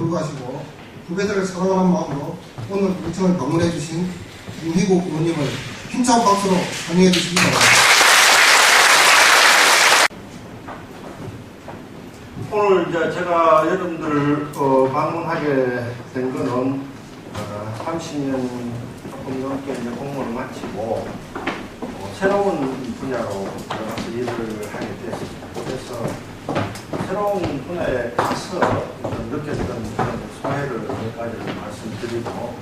불구하시고 후배들을 사랑하는 마음으로 오늘 일정을 방문해 주신 윤희국 의원님을 힘찬 박수로 환영해 주시기 바랍니다. 오늘 이제 제가 여러분들을 방문하게 된 거는 30년 조금 넘게 이제 공무원을 마치고 새로운 분야로 들어가서 일을 하게 됐습니다. 그래서 새로운 분야에 가서 느꼈던 그런 소회를 몇 가지를 말씀드리고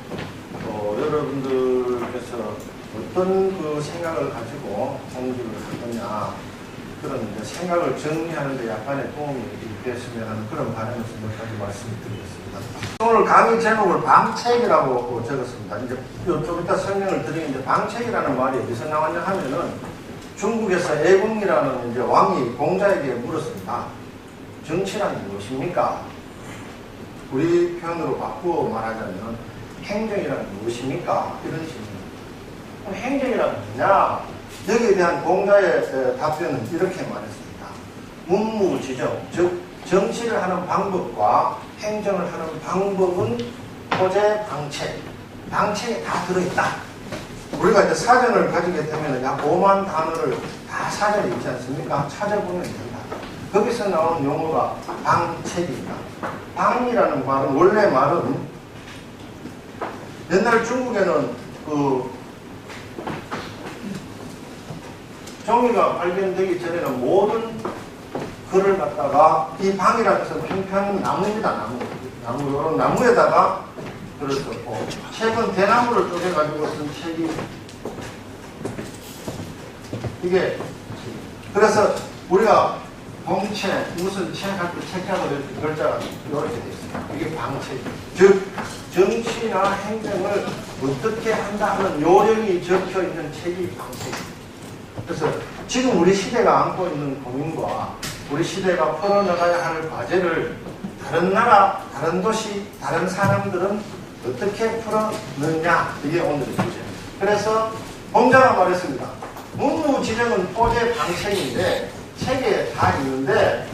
여러분들께서 어떤 그 생각을 가지고 공직을 할 거냐 그런 이제 생각을 정리하는 데 약간의 도움이 됐으면 하는 그런 바람에서 몇 가지 말씀을 드리겠습니다. 오늘 강의 제목을 방책이라고 적었습니다. 이제 좀 이따 설명을 드리는데 방책이라는 말이 어디서 나왔냐 하면은 중국에서 애공이라는 이제 왕이 공자에게 물었습니다. 정치란 무엇입니까? 우리 표현으로 바꾸어 말하자면 행정이란 무엇입니까? 이런 질문. 행정이란 뭐냐? 여기에 대한 공자의 답변은 이렇게 말했습니다. 문무지정, 즉 정치를 하는 방법과 행정을 하는 방법은 토제 방책, 방책에 다 들어있다. 우리가 이제 사전을 가지게 되면 약 5만 단어를 다 사전에 있지 않습니까? 찾아보면 된다. 거기서 나오는 용어가 방책입니다. 방이라는 말은 원래 말은 옛날 중국에는 종이가 발견되기 전에는 모든 글을 갖다가 이 방이라고 해서 평평 나무입니다. 나무 이런 나무에다가 글을 썼고 책은 대나무를 쪼개가지고 쓴 책이 이게 그래서 우리가 공책 무슨 책 할 때 책자가 이렇게 글자가 이렇게 되어 있습니다. 이게 방책. 즉 정치나 행정을 어떻게 한다 하는 요령이 적혀 있는 책이 방책입니다. 그래서 지금 우리 시대가 안고 있는 고민과 우리 시대가 풀어나가야 할 과제를 다른 나라, 다른 도시, 다른 사람들은 어떻게 풀어내느냐 이게 오늘의 주제입니다. 그래서 공자가 말했습니다. 문무지정은 토제 방책인데 책에 다 있는데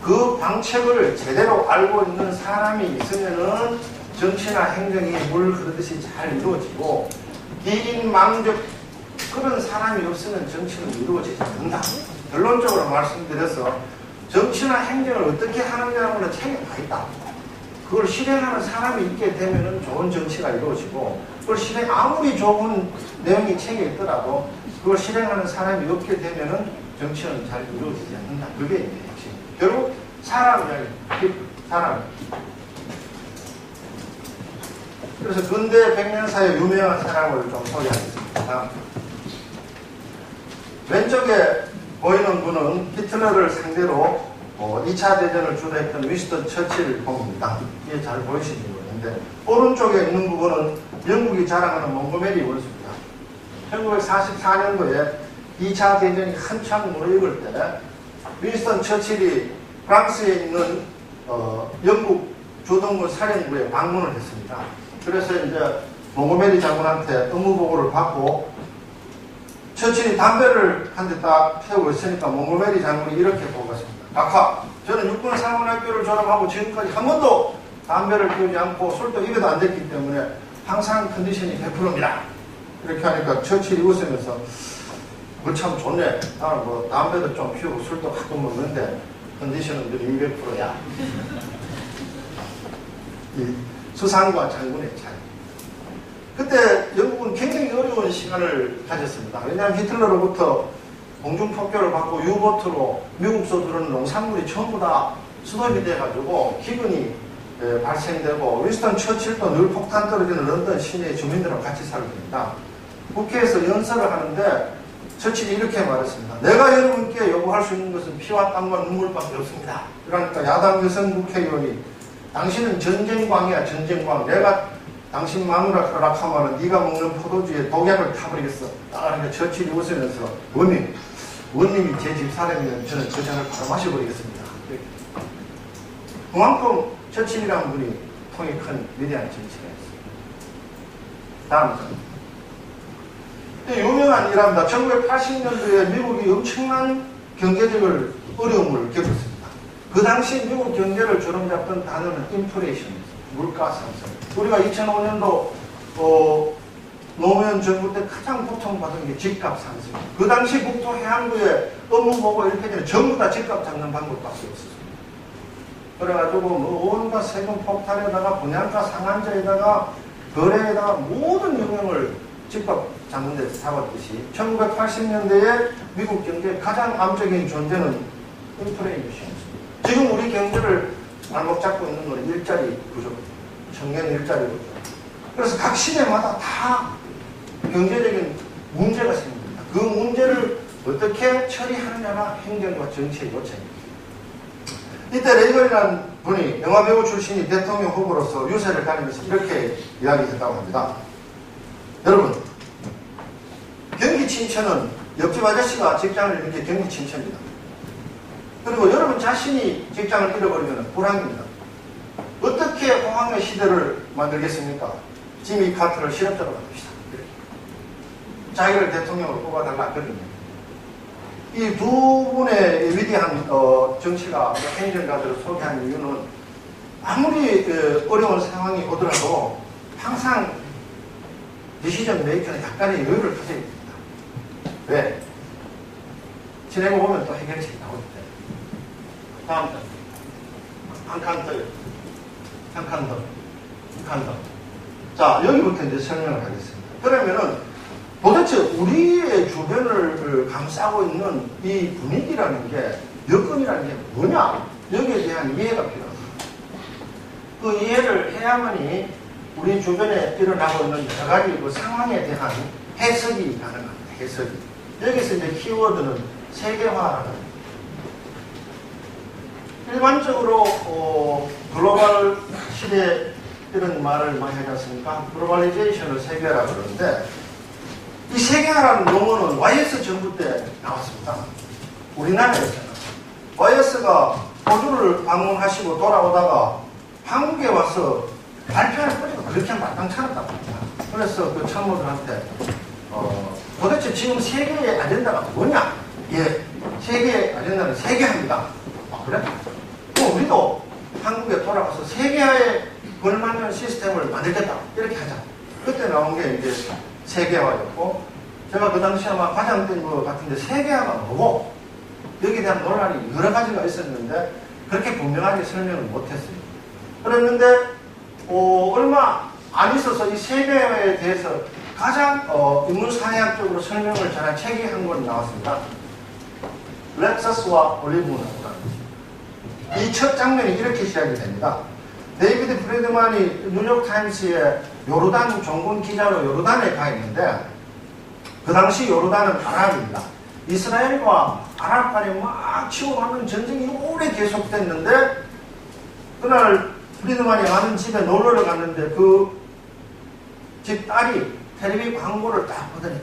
그 방책을 제대로 알고 있는 사람이 있으면은 정치나 행정이 물 흐르듯이 잘 이루어지고 기인망적 그런 사람이 없으면 정치는 이루어지지 않는다. 결론적으로 말씀드려서 정치나 행정을 어떻게 하느냐는 책에 다 있다. 그걸 실행하는 사람이 있게 되면 좋은 정치가 이루어지고 그걸 아무리 좋은 내용이 책에 있더라도 그걸 실행하는 사람이 없게 되면 정치는 잘 이루어지지 않는다. 그게 이제 핵심. 결국 사람이야. 사람. 그래서 근대 백년사의 유명한 사람을 좀 소개하겠습니다. 왼쪽에 보이는 분은 히틀러를 상대로 2차 대전을 주도했던 위스턴 처칠 공입니다. 이게 잘 보이시는 거는데 오른쪽에 있는 부분은 영국이 자랑하는 몽고메리 원수입니다. 1944년도에 2차 대전이 한참 무르익을 때 위스턴 처칠이 프랑스에 있는 영국 주동군 사령부에 방문을 했습니다. 그래서 이제 몽고메리 장군한테 의무보고를 받고 처칠이 담배를 한 대 딱 피우고 있으니까 몽고메리 장군이 이렇게 보고있습니다. 각하, 저는 육군 상원학교를 졸업하고 지금까지 한 번도 담배를 피우지 않고 술도 입에도 안 댔기 때문에 항상 컨디션이 100%입니다. 이렇게 하니까 처칠이 웃으면서 참 좋네. 나는 뭐 담배도 좀 피우고 술도 가끔 먹는데 컨디션은 늘 200%야. 이 수상과 장군의 차이. 그때 영국은 굉장히 어려운 시간을 가졌습니다. 왜냐하면 히틀러로부터 공중폭격을 받고 유보트로 미국서 들어오는 농산물이 전부 다 수입이 돼가지고 기근이 발생되고 위스턴 처칠도 늘 폭탄 떨어지는 런던 시내의 주민들하고 같이 살게 됩니다. 국회에서 연설을 하는데 처칠이 이렇게 말했습니다. 내가 여러분께 요구할 수 있는 것은 피와 땀과 눈물밖에 없습니다. 그러니까 야당 여성 국회의원이 당신은 전쟁광이야 전쟁광. 내가 당신 마누라 허락하면 네가 먹는 포도주에 독약을 타버리겠어. 그러니까 처칠이 웃으면서 원님이 제 집사람이면 저는 저 잔을 바로 마셔버리겠습니다. 그만큼 처칠이라는 분이 통이 큰 위대한 정치가 있습니다. 다음 장. 유명한 일합니다. 1980년도에 미국이 엄청난 경제적을 어려움을 겪었습니다. 그 당시 미국 경제를 주름잡던 단어는 인플레이션, 물가 상승. 우리가 2005년도 노무현 정부 때 가장 고통받은 게 집값 상승. 그 당시 국토해양부의 업무 보고 1페이지는 전부 다 집값 잡는 방법밖에 없었습니다. 그래가지고 뭐 온갖 세금 폭탄에다가 분양가 상한제에다가 거래에다가 모든 영역을 집값 잡는 데 잡았듯이 1980년대에 미국 경제의 가장 암적인 존재는 인플레이션이었습니다. 지금 우리 경제를 발목 잡고 있는 건 일자리 구조, 청년 일자리 구조. 그래서 각 시대마다 다 경제적인 문제가 생깁니다. 그 문제를 어떻게 처리하느냐가 행정과 정치의 요체입니다. 이때 레이건이라는 분이 영화배우 출신이 대통령 후보로서 유세를 다니면서 이렇게 이야기했다고 합니다. 여러분, 경기 침체는 옆집 아저씨가 직장을 잃는 게 경기 침체입니다. 그리고 여러분 자신이 직장을 잃어버리면 불황입니다. 어떻게 호황의 시대를 만들겠습니까? 지미 카터를 실업자로 만듭시다. 자기를 대통령으로 뽑아달라 그러거든요. 이 두 분의 위대한 정치가 행정가들을 소개한 이유는 아무리 어려운 상황이 오더라도 항상 디시전 메이커는 약간의 여유를 가져야 됩니다. 왜? 지내고 보면 또 해결책이 나오기 때문에. 다음 장. 한 칸 더. 한 칸 더. 한 칸 더. 자, 여기부터 이제 설명을 하겠습니다. 그러면은 도대체 우리의 주변을 감싸고 있는 이 분위기라는 게, 여건이라는 게 뭐냐? 여기에 대한 이해가 필요합니다. 그 이해를 해야만이 우리 주변에 일어나고 있는 여러 가지 그 상황에 대한 해석이 가능합니다. 해석이. 여기서 이제 키워드는 세계화라는. 일반적으로 글로벌 시대 이런 말을 많이 하지 않습니까? 글로벌리제이션을 세계화라 그러는데, 이 세계화라는 용어는 YS 정부 때 나왔습니다. 우리나라에서는. YS가 호주를 방문하시고 돌아오다가 한국에 와서 발표를 보니까 그렇게 마땅찮았다고 합니다. 그래서 그 참모들한테 도대체 지금 세계의 아젠다가 뭐냐? 예, 세계의 아젠다는 세계화입니다. 아, 그래? 그럼 우리도 한국에 돌아가서 세계화에 걸맞는 시스템을 만들겠다. 이렇게 하자. 그때 나온 게 이제 세계화였고, 제가 그 당시 아마 과장된 것 같은데 세계화가 뭐고, 여기에 대한 논란이 여러 가지가 있었는데 그렇게 분명하게 설명을 못했어요. 그랬는데 얼마 안 있어서 이 세계화에 대해서 가장 인문사회학적으로 설명을 잘한 책이 한 권 나왔습니다. 렉서스와 올리브문화라는 이 첫 장면이 이렇게 시작이 됩니다. 데이비드 프리드만이 뉴욕타임스의 요르단 종군 기자로 요르단에 가 있는데, 그 당시 요르단은 아랍입니다. 이스라엘과 아랍 간에 막 치고받는 전쟁이 오래 계속됐는데, 그날 프리드만이 아는 집에 놀러를 갔는데 그 집 딸이 텔레비 광고를 딱 보더니,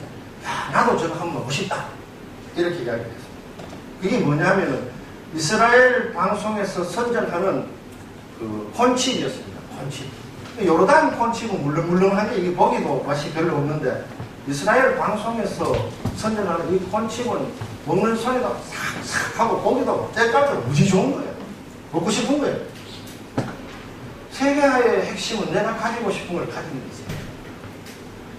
야, 나도 저거 한번 보고 싶다. 이렇게 이야기했습니다. 그게 뭐냐면은 이스라엘 방송에서 선전하는 그 콘칩이었습니다. 콘칩. 요르단 콘칩은 물렁물렁하게 이게 보기도 맛이 별로 없는데, 이스라엘 방송에서 선전하는 이 콘칩은 먹는 소리가 싹싹 하고 보기도 때깔도 무지 좋은 거예요. 먹고 싶은 거예요. 세계화의 핵심은 내가 가지고 싶은 걸 가지는 게 있어요.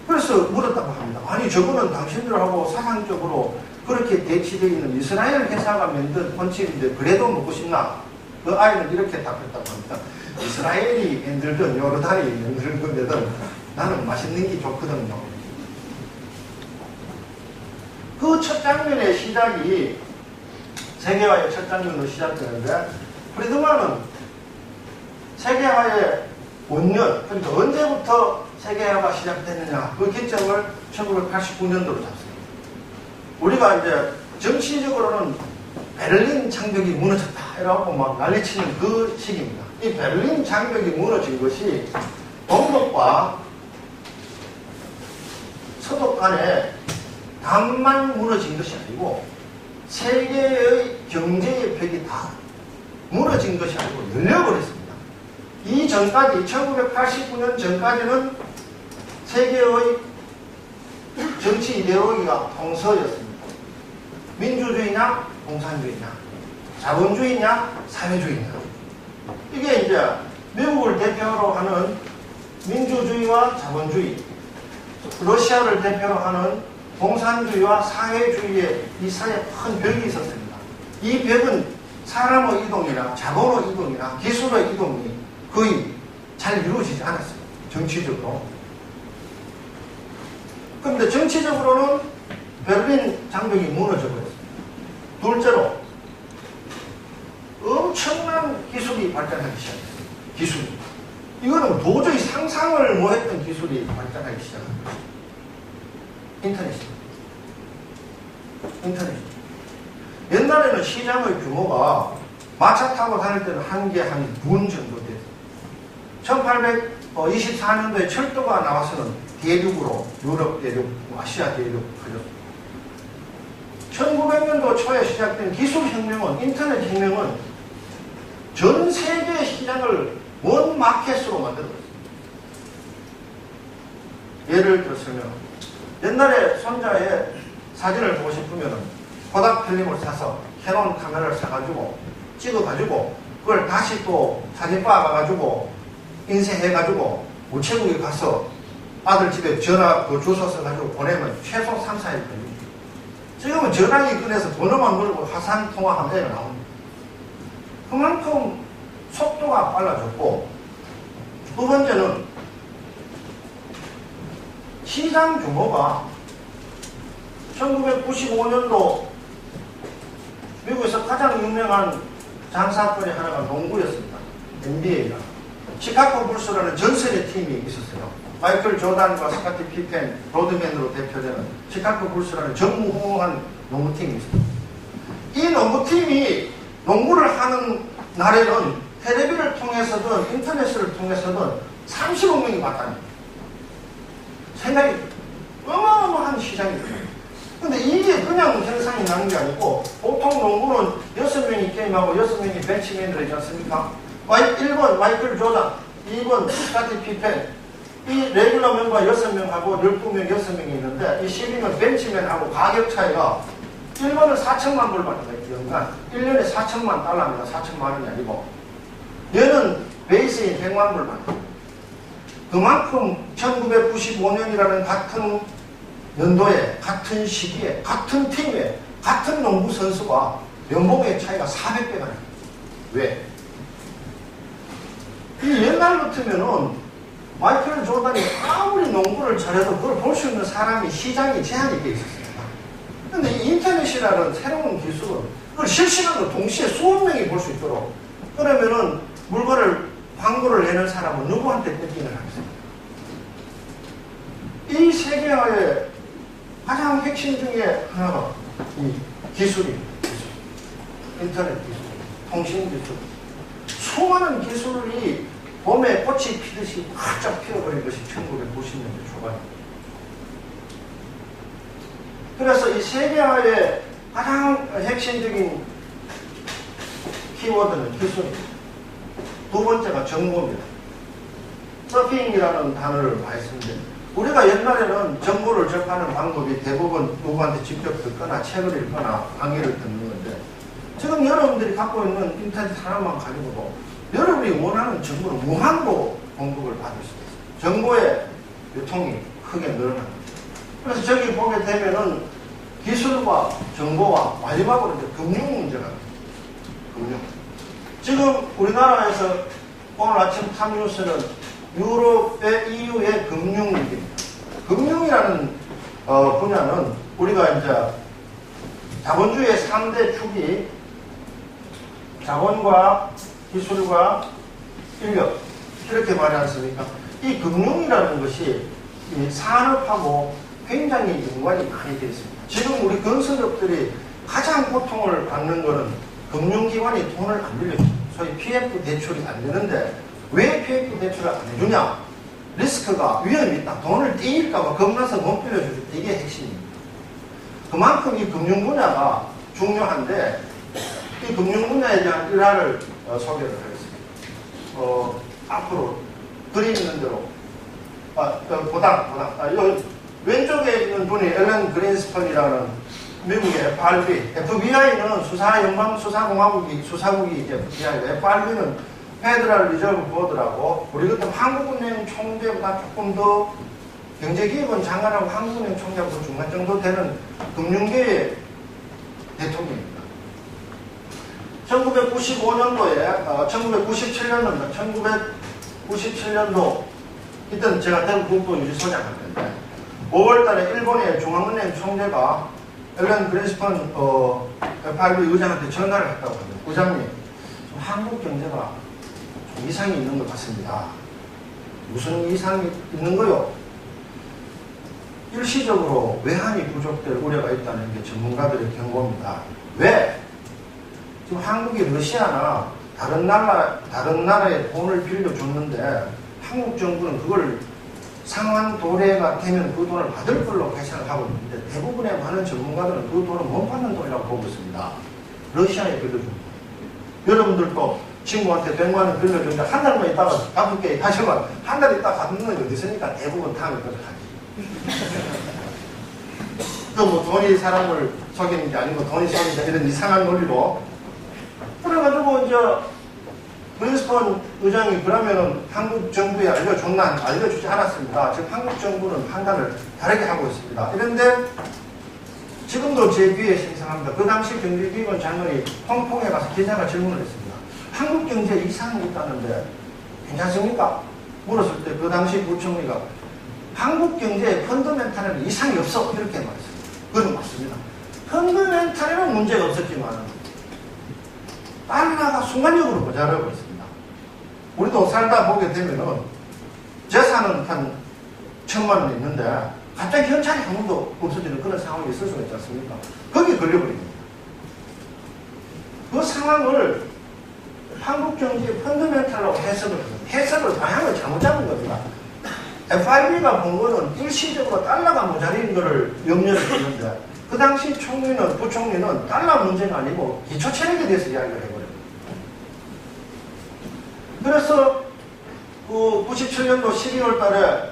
그래서 물었다고 합니다. 아니, 저거는 당신들하고 사상적으로 그렇게 대치되어 있는 이스라엘 회사가 만든 콘칩인데 그래도 먹고 싶나? 그 아이는 이렇게 답했다고 합니다. 이스라엘이 만들든 요르단이 만들든 나는 맛있는 게 좋거든요. 그 첫 장면의 시작이 세계화의 첫 장면으로 시작되는데, 프리드만은 세계화의 원년, 그러니까 언제부터 세계화가 시작됐느냐, 그 기점을 1989년도로 잡습니다. 우리가 이제 정치적으로는 베를린 장벽이 무너졌다 이라고 막 난리치는 그 시기입니다. 이 베를린 장벽이 무너진 것이 동독과 서독 간에 단만 무너진 것이 아니고 세계의 경제의 벽이 다 무너진 것이 아니고 열려버렸습니다. 이 전까지 1989년 전까지는 세계의 정치 이데올로기가 동서였습니다. 민주주의냐 공산주의냐. 자본주의냐, 사회주의냐. 이게 이제 미국을 대표로 하는 민주주의와 자본주의, 러시아를 대표로 하는 공산주의와 사회주의의 이 사이에 큰 벽이 있었습니다. 이 벽은 사람의 이동이나 자본의 이동이나 기술의 이동이 거의 잘 이루어지지 않았어요. 정치적으로. 그런데 정치적으로는 베를린 장벽이 무너져 버렸습니다. 둘째로 엄청난 기술이 발전하기 시작했어요. 기술. 이거는 도저히 상상을 못했던 기술이 발전하기 시작합니다. 인터넷입니다. 인터넷. 옛날에는 시장의 규모가 마차 타고 다닐 때는 한 개 한 분 정도 됐어요. 1824년도에 철도가 나와서는 대륙으로 유럽 대륙, 아시아 대륙 가졌습니다. 1900년도 초에 시작된 기술혁명은, 인터넷 혁명은 전 세계 시장을 원 마켓으로 만들었습니다. 예를 들어서면 옛날에 손자의 사진을 보고 싶으면 코닥 필름을 사서 캐논 카메라를 사가지고 찍어가지고 그걸 다시 또 사진바 가가지고 인쇄해가지고 우체국에 가서 아들 집에 전화 그 주소 써가지고 보내면 최소 3, 4일 걸립니다. 지금은 전화기 꺼내서 번호만 누르고 화상 통화하면 애가 나옵니다. 그만큼 속도가 빨라졌고, 두 번째는 시장 규모가 1995년도 미국에서 가장 유명한 장사건의 하나가 농구였습니다. NBA가. 시카고 불스라는 전설의 팀이 있었어요. 마이클 조단과 스카티 피펜, 로드맨으로 대표되는 시카고 불스라는 전무후무한 농구팀이 있습니다. 이 농구팀이 농구를 하는 날에는 텔레비를 통해서든 인터넷을 통해서든 30억 명이 봤답니다. 생각이 어마어마한 시장이에요. 근데 이게 그냥 현상이 나는 게 아니고, 보통 농구는 6명이 게임하고 6명이 벤치맨으로 있지 않습니까? 1번 마이클 조단, 2번 스카티 피펜, 이 레귤러 멤버 6명하고 12명, 6명이 있는데, 이 12명 벤치맨하고 가격 차이가 1번은 4천만 불 받는 거예요. 연간 1년에 4천만 달러입니다. 4천만 원이 아니고, 얘는 베이스인 100만 불 받는 거예요. 그만큼 1995년이라는 같은 연도에, 같은 시기에, 같은 팀에, 같은 농구 선수가 연봉의 차이가 400배가 나요. 왜? 이 옛날 같으면은 마이클 조단이 아무리 농구를 잘해도 그걸 볼 수 있는 사람이, 시장이 제한이 돼 있었어요. 근데 이 인터넷이라는 새로운 기술은 그걸 실시간으로 동시에 수억 명이 볼 수 있도록, 그러면은 물건을, 광고를 내는 사람은 누구한테 뺏기는 하겠습니까? 이 세계화의 가장 핵심 중에 하나가 이 기술입니다. 인터넷 기술, 통신 기술. 수많은 기술이 봄에 꽃이 피듯이 활짝 피어버린 것이 1990년대 초반입니다. 그래서 이 세계화의 가장 핵심적인 키워드는 기술입니다. 두 번째가 정보입니다. 서핑이라는 단어를 많이 쓰는데, 우리가 옛날에는 정보를 접하는 방법이 대부분 누구한테 직접 듣거나 책을 읽거나 강의를 듣는 건데, 지금 여러분들이 갖고 있는 인터넷 하나만 가지고도 여러분이 원하는 정보를 무한으로 공급을 받을 수 있어요. 정보의 유통이 크게 늘어납니다. 그래서 저기 보게 되면은 기술과 정보와 마지막으로 이제 금융 문제가 있습니다. 금융. 지금 우리나라에서 오늘 아침 탑뉴스는 유럽의 EU의 금융 위기입니다. 금융이라는 분야는 우리가 이제 자본주의의 3대 축이 자본과 기술과 인력, 이렇게 말하지 않습니까? 이 금융이라는 것이 이 산업하고 굉장히 연관이 많이 되어 있습니다. 지금 우리 건설업들이 가장 고통을 받는 것은 금융기관이 돈을 안 빌려줍니다. 소위 PF 대출이 안 되는데, 왜 PF 대출을 안 해주냐? 리스크가, 위험이 있다. 돈을 떼일까봐 겁나서 못 빌려주죠. 이게 핵심입니다. 그만큼 이 금융 분야가 중요한데, 이 금융 분야에 대한 일화를 소개를 하겠습니다. 앞으로 그림 있는 대로, 보당. 여기 왼쪽에 있는 분이 앨런 그린스펀이라는 미국의 FRB, FBI는 수사공화국이 FBI고, FRB는 페더럴 리저브 보드라고, 우리 같은 한국은행 총재보다 조금 더 경제기획원 장관하고 한국은행 총재하고 더 중간 정도 되는 금융계의 대통령입니다. 1995년도에, 1997년도, 이때는 제가 대구 국토유지소장이었는데, 5월달에 일본의 중앙은행 총재가 앨런 그린스펀 FRB 의장한테 전화를 했다고 합니다. 의장님, 한국 경제가 좀 이상이 있는 것 같습니다. 무슨 이상이 있는 거요? 일시적으로 외환이 부족될 우려가 있다는 게 전문가들의 경고입니다. 왜? 지금 한국이 러시아나 다른 나라에 돈을 빌려줬는데 한국 정부는 그걸 상환 도래가 되면 그 돈을 받을 걸로 계산을 하고 있는데 대부분의 많은 전문가들은 그 돈을 못 받는 돈이라고 보고 있습니다. 러시아에 빌려준 돈. 여러분들도 친구한테 100만 원 빌려줬는데 한 달만 있다가 5개 다시 오면 한 달 있다가 갚는 건 어디 있으니까 대부분 다음에 그렇게 또 뭐 돈이 사람을 속이는 게 아니고 돈이 속인다 이런 이상한 논리로 그래가지고 이제 그린스펀 의장이 그러면은 한국 정부에 알려주지 않았습니다. 지금 한국 정부는 판단을 다르게 하고 있습니다. 이런데 지금도 제 귀에 생생합니다. 그 당시 경제기획원 장관이 홍콩에 가서 기자가 질문을 했습니다. 한국 경제에 이상이 있다는데 괜찮습니까? 물었을 때 그 당시 부총리가 한국 경제에 펀더멘탈에는 이상이 없어 이렇게 말했습니다. 그건 맞습니다. 펀더멘탈에는 문제가 없었지만 달러가 순간적으로 모자라고 있습니다. 우리도 살다 보게 되면은 재산은 한 1,000만 원 있는데 갑자기 현찰이 한 번도 없어지는 그런 상황이 있을 수가 있지 않습니까? 거기에 걸려버립니다. 그 상황을 한국 경제의 펀더멘탈로 해석을 방향을 잘못 잡은 겁니다. FRB가 본 거는 일시적으로 달러가 모자린 거를 염려를 했는데 그 당시 부총리는 달러 문제가 아니고 기초체력에 대해서 이야기를 해버려요. 그래서 그 97년도 12월 달에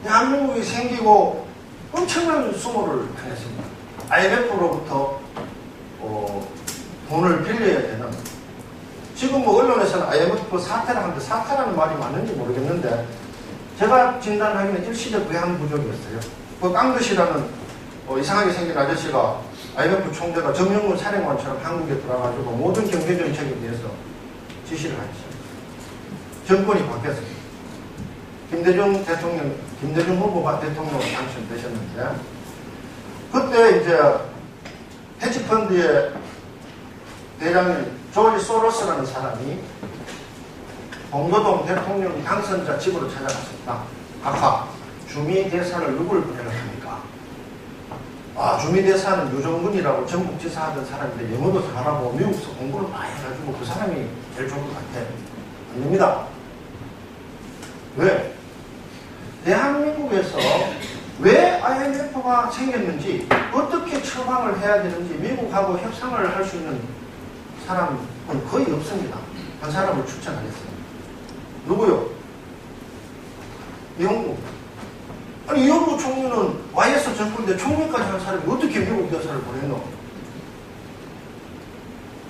대한민국이 생기고 엄청난 수모를 당했습니다. IMF로부터 돈을 빌려야 되는 지금 뭐 언론에서는 IMF 사태라 하는데 사태라는 말이 맞는지 모르겠는데 제가 진단하기는 일시적 외환 부족이었어요. 그 깡듯이라는 이상하게 생긴 아저씨가 IMF 총재가 정영근 사령관처럼 한국에 들어가지고 모든 경제정책에 대해서 지시를 하셨어요. 정권이 바뀌었습니다. 김대중 후보가 대통령으로 당선되셨는데 그때 이제 헤지펀드의 대장인 조지 소로스라는 사람이 봉도동 대통령 당선자 집으로 찾아갔습니다. 아까 주미대사를 누구를 보내려 합니까? 주미대사는 유정근이라고 전국지사 하던 사람인데 영어도 잘하고 미국에서 공부를 많이 해가지고 그 사람이 제일 좋을 것 같아. 안 됩니다. 왜? 대한민국에서 왜 IMF가 생겼는지 어떻게 처방을 해야 되는지 미국하고 협상을 할 수 있는 사람은 거의 없습니다. 한 사람을 추천하겠습니다. 누구요? 이용구. 아니 이용구 총리는 YS 정권인데 총리까지 한 사람이 어떻게 미국 대사를 보냈노?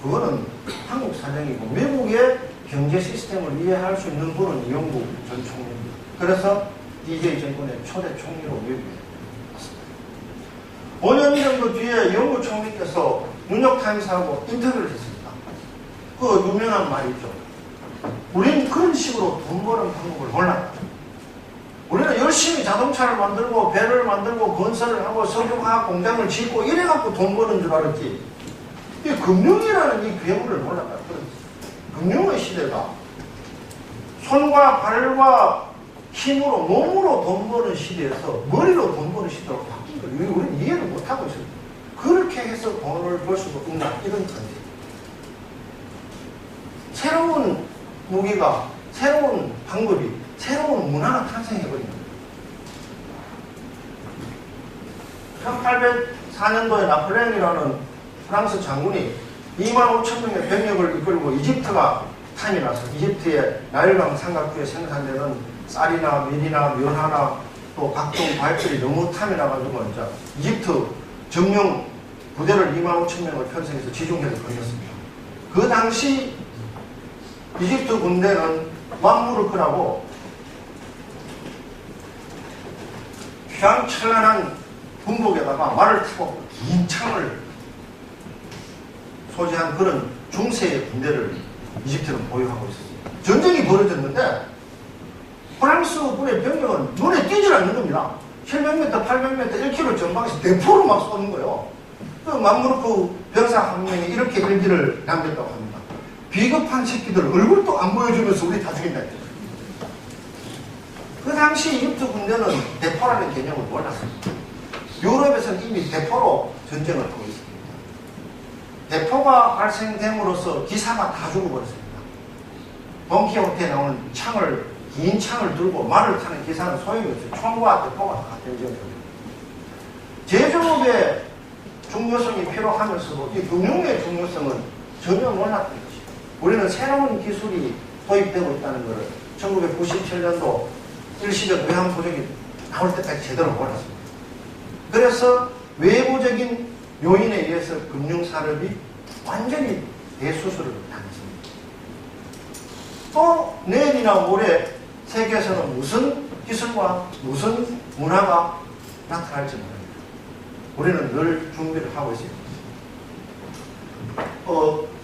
그거는 한국 사정이고 미국의 경제 시스템을 이해할 수 있는 분은 이용구 전 총리입니다. 그래서 DJ 정권의 초대 총리로 미국에 왔습니다. 5년 정도 뒤에 이용구 총리께서 뉴욕타임스하고 인터뷰를 했습니다. 그 유명한 말이 있죠. 우리는 그런 식으로 돈 버는 방법을 몰랐다. 우리는 열심히 자동차를 만들고 배를 만들고 건설을 하고 석유화학 공장을 짓고 이래갖고 돈 버는 줄 알았지. 이 금융이라는 이 괴물을 몰랐다. 금융의 시대가 손과 발과 힘으로 몸으로 돈 버는 시대에서 머리로 돈 버는 시대로 바뀐 거예요. 우리는 이해를 못하고 있어요. 그렇게 해서 돈을 벌 수도 있나 이런 건데. 새로운 무기가, 새로운 방법이, 새로운 문화가 탄생해버립니다. 1804년도에 나폴레옹이라는 프랑스 장군이 25,000명의 병력을 이끌고 이집트가 탐이 나서 이집트의 나일강 삼각주에 생산되는 쌀이나 밀이나 면화나 또 각종 과일들이 너무 탐이 나가지고 이제 이집트 정령 부대를 25,000명을 편성해서 지중해를 건넜습니다. 그 당시 이집트 군대는 맘루크라고 휘황찬란한 군복에다가 말을 타고 긴 창을 소지한 그런 중세의 군대를 이집트는 보유하고 있었습니다. 전쟁이 벌어졌는데 프랑스 군의 병력은 눈에 띄질 않는 겁니다. 700m, 800m, 1km 전방에서 대포로 막 쏘는 거예요. 그 맘루크 병사 한 명이 이렇게 일기를 남겼다고 합니다. 비겁한 새끼들 얼굴도 안 보여주면서 우리 다 죽인다 했죠. 그 당시 이집트 군대는 대포라는 개념을 몰랐습니다. 유럽에서는 이미 대포로 전쟁을 하고 있습니다. 대포가 발생됨으로써 기사가 다 죽어버렸습니다. 돈키호테에 나오는 긴 창을 들고 말을 타는 기사는 소용이 없어요. 총과 대포가 다 전쟁을 합니다. 제조업의 중요성이 필요하면서도 이 금융의 중요성은 전혀 몰랐던 것이죠. 우리는 새로운 기술이 도입되고 있다는 것을 1997년도 일시적 외환부족이 나올 때까지 제대로 몰랐습니다. 그래서 외부적인 요인에 의해서 금융산업이 완전히 대수술을 당했습니다. 또 내일이나 모레 세계에서는 무슨 기술과 무슨 문화가 나타날지 모릅니다. 우리는 늘 준비를 하고 있습니다.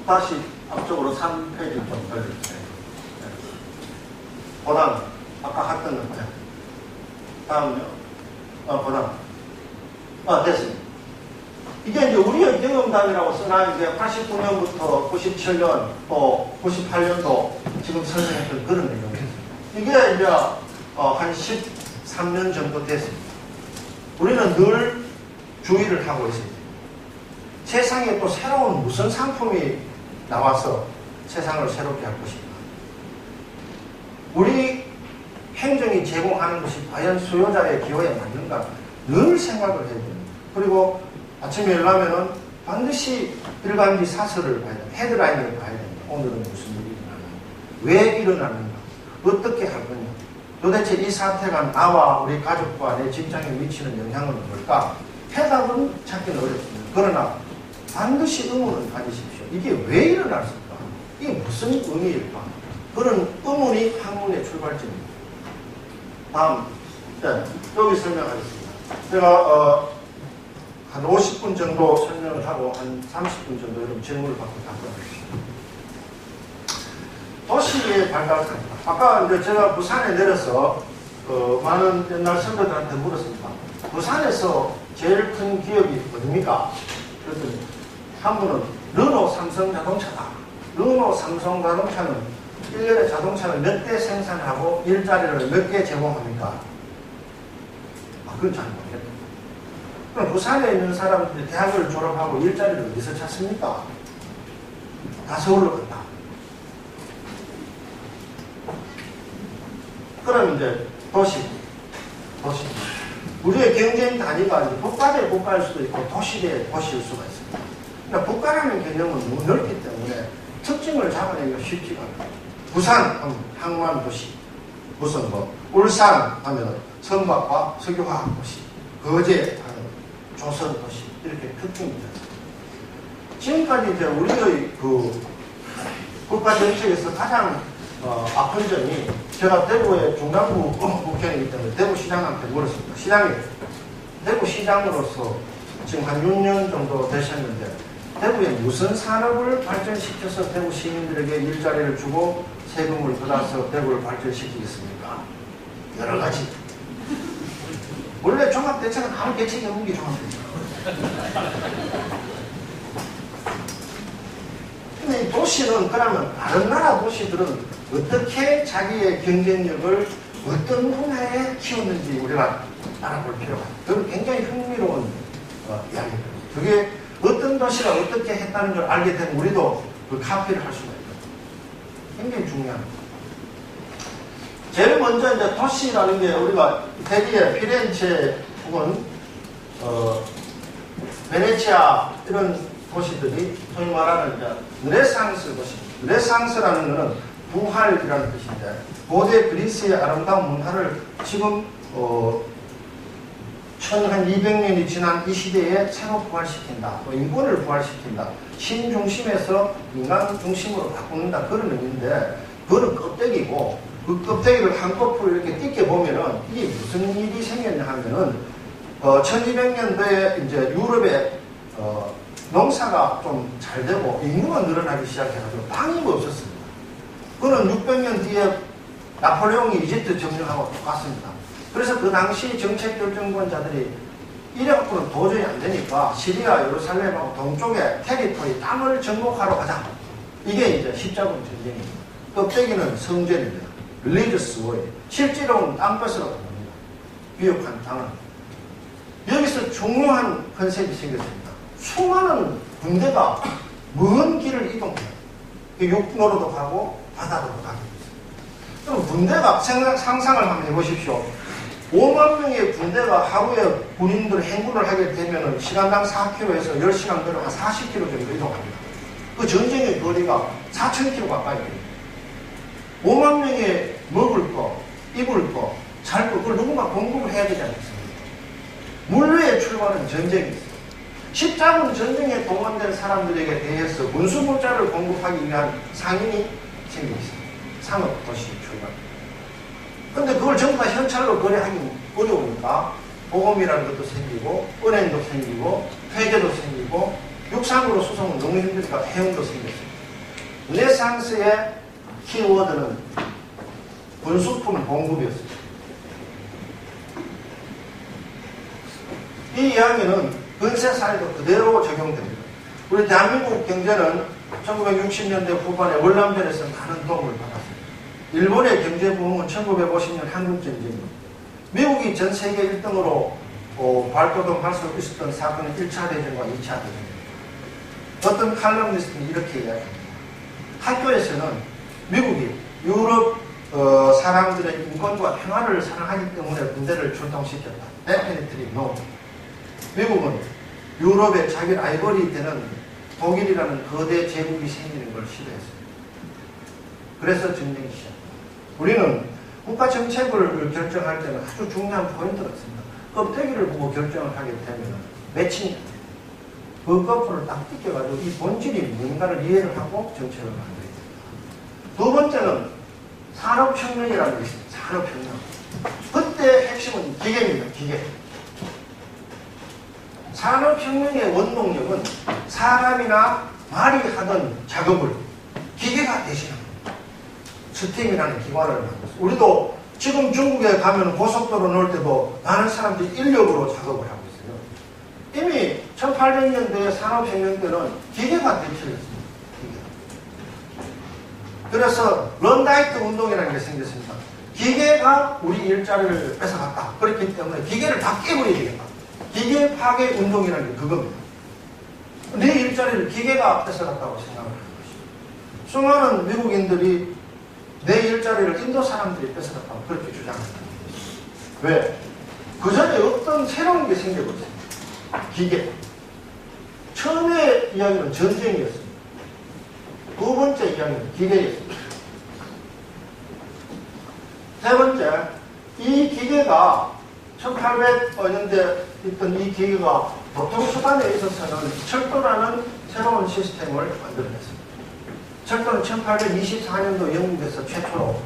다시 앞쪽으로 3페이지 좀 걸려주세요. 보다음, 아까 했던 거요. 다음요. 보다음. 됐습니다. 이게 이제 우리의 경험담이라고 써나 이제 89년부터 97년 또 98년도 지금 설명했던 그런 내용입니다. 이게 이제 한 13년 정도 됐습니다. 우리는 늘 주의를 하고 있습니다. 세상에 또 새로운 무슨 상품이 나와서 세상을 새롭게 할 것인가. 우리 행정이 제공하는 것이 과연 수요자의 기호에 맞는가 늘 생각을 해야 됩니다. 그리고 아침에 일어나면은 반드시 일간지 사설을 봐야 됩니다. 헤드라인을 봐야 됩니다. 오늘은 무슨 일이 일어나는가, 왜 일어나는가, 어떻게 할 거냐, 도대체 이 사태가 나와 우리 가족과 내 직장에 미치는 영향은 뭘까? 해답은 찾기는 어렵습니다. 그러나 반드시 의문을 가지십시오. 이게 왜 일어났을까? 이게 무슨 의미일까? 그런 의문이 학문의 출발점입니다. 다음, 여기 설명하겠습니다. 제가 한 50분 정도 설명을 하고 한 30분 정도 여러분 질문을 받고 답변하겠습니다. 도시의 발달상입니다. 아까 이제 제가 부산에 내려서 많은 옛날 선배들한테 물었습니다. 부산에서 제일 큰 기업이 어딥니까? 그랬더니 한 분은 르노 삼성자동차다. 르노 삼성자동차는 1년에 자동차를 몇 대 생산하고 일자리를 몇 개 제공합니까? 그건 잘 모르겠다. 그럼 부산에 있는 사람들이 대학을 졸업하고 일자리를 어디서 찾습니까? 다 서울로 간다. 그럼 이제 도시. 우리의 경쟁 단위가 이제 국가 대 국가일 수도 있고 도시 대 도시일 수가 있습니다. 그러니까 국가라는 개념은 너무 넓기 때문에 특징을 잡아내기가 쉽지가 않아요. 부산 하면 항만도시, 무슨 울산 하면 선박과 석유화학 도시, 거제 하면 조선도시, 이렇게 특징입니다. 지금까지 이제 우리의 국가 정책에서 가장 아픈 점이, 제가 대구의 중랑구 국회의원이기 때문에 대구시장한테 물었습니다. 대구시장으로서 지금 한 6년 정도 되셨는데 대구에 무슨 산업을 발전시켜서 대구 시민들에게 일자리를 주고 세금을 받아서 대구를 발전시키겠습니까? 여러 가지. 원래 종합대책은 아무 대책이 없는 게 종합대책. 근데 이 도시는 그러면 다른 나라 도시들은 어떻게 자기의 경쟁력을 어떤 분야에 키웠는지 우리가 알아볼 필요가 있습니다. 그건 굉장히 흥미로운 이야기입니다. 그게 어떤 도시가 어떻게 했다는 걸 알게 되면 우리도 그 카피를 할 수가 있거든요. 굉장히 중요합니다. 제일 먼저 이제 도시라는 게 우리가 이태리의 피렌체 혹은 베네치아 이런 도시들이 소위 말하는 이제 르네상스 도시입니다. 르네상스라는 것은 부활이라는 뜻인데 고대 그리스의 아름다운 문화를 지금 한 200년이 지난 이 시대에 새로 부활시킨다. 또 인권을 부활시킨다. 신 중심에서 인간 중심으로 바꾸는다. 그런 의미인데 그거는 껍데기고 그 껍데기를 한꺼풀 이렇게 뜯게 보면은 이게 무슨 일이 생겼냐 하면은 1200년도에 이제 유럽에 농사가 좀 잘 되고 인구가 늘어나기 시작해가지고 빵이 없었습니다. 그는 600년 뒤에 나폴레옹이 이집트 점령하고 똑같습니다. 그래서 그 당시 정책 결정권자들이 이래갖고는 도저히 안 되니까 시리아 예루살렘하고 동쪽에 테리토리 땅을 정복하러 가자. 이게 이제 십자군 전쟁입니다. 껍데기는 성전입니다. religious war. 실제로는 땅 뺏으러 갑니다. 비옥한 땅을. 여기서 중요한 컨셉이 생겼습니다. 수많은 군대가 먼 길을 이동해요. 육로로도 가고 바다로도 가고 있어요. 그럼 군대가 상상을 한번 해보십시오. 5만 명의 군대가 하루에 군인들 행군을 하게 되면 시간당 4km에서 10시간 걸어 한 40km 정도 이동합니다. 그 전쟁의 거리가 4,000km 가까이 됩니다. 5만 명의 먹을 거, 입을 거, 잘 거, 그걸 누군가 공급을 해야 되지 않겠습니까? 물류의 출발은 전쟁이 있어요. 십자군 전쟁에 동원된 사람들에게 대해서 군수물자를 공급하기 위한 상인이 생겨 있습니다. 상업도시 출발. 근데 그걸 전부 다 현찰로 거래하기 어려우니까 보험이라는 것도 생기고 은행도 생기고 회계도 생기고 육상으로 수송은 너무 힘드니까 해운도 생겼습니다. 르네상스의 키워드는 군수품 공급이었습니다. 이 이야기는 근세사에도 그대로 적용됩니다. 우리 대한민국 경제는 1960년대 후반에 월남전에서 많은 도움을 받았습니다. 일본의 경제 부흥은 1950년 한국전쟁입니다. 미국이 전 세계 1등으로 발돋움할 수 있었던 사건은 1차 대전과 2차 대전입니다. 어떤 칼럼니스트는 이렇게 이야기합니다. 학교에서는 미국이 유럽 사람들의 인권과 평화를 사랑하기 때문에 군대를 출동시켰다. Definitely no. 미국은 유럽에 자기 라이벌이 되는 독일이라는 거대 제국이 생기는 걸 싫어했습니다. 그래서 전쟁이 시작합니다. 우리는 국가 정책을 결정할 때는 아주 중요한 포인트가 있습니다. 껍데기를 보고 결정을 하게 되면 매칭이 됩니다. 그 거꾸를 딱 뜯겨가지고 이 본질이 뭔가를 이해를 하고 정책을 만들어야 됩니다. 두 번째는 산업혁명이라는 게 있습니다. 산업혁명. 그때 핵심은 기계입니다. 기계. 산업혁명의 원동력은 사람이나 말이 하던 작업을 기계가 대신합니다. 스팀이라는 기관을 만들었어요. 우리도 지금 중국에 가면 고속도로 넣을 때도 많은 사람들이 인력으로 작업을 하고 있어요. 이미 1800년대 산업혁명 때는 기계가 대체했습니다. 그래서 런다이트 운동이라는 게 생겼습니다. 기계가 우리 일자리를 뺏어갔다. 그렇기 때문에 기계를 다 깨버려야 되겠다. 기계 파괴 운동이라는 게 그겁니다. 내 일자리를 기계가 뺏어갔다고 생각을 하는 것이죠. 수많은 미국인들이 내 일자리를 인도 사람들이 뺏어갔다고 그렇게 주장합니다. 왜? 그 전에 어떤 새로운 게 생겨버렸습니다. 기계. 처음에 이야기는 전쟁이었습니다. 두 번째 이야기는 기계였습니다. 세 번째, 이 기계가 1800년대 있던 이 기계가 교통수단에 있어서는 철도라는 새로운 시스템을 만들어냈습니다. 철도는 1824년도 영국에서 최초로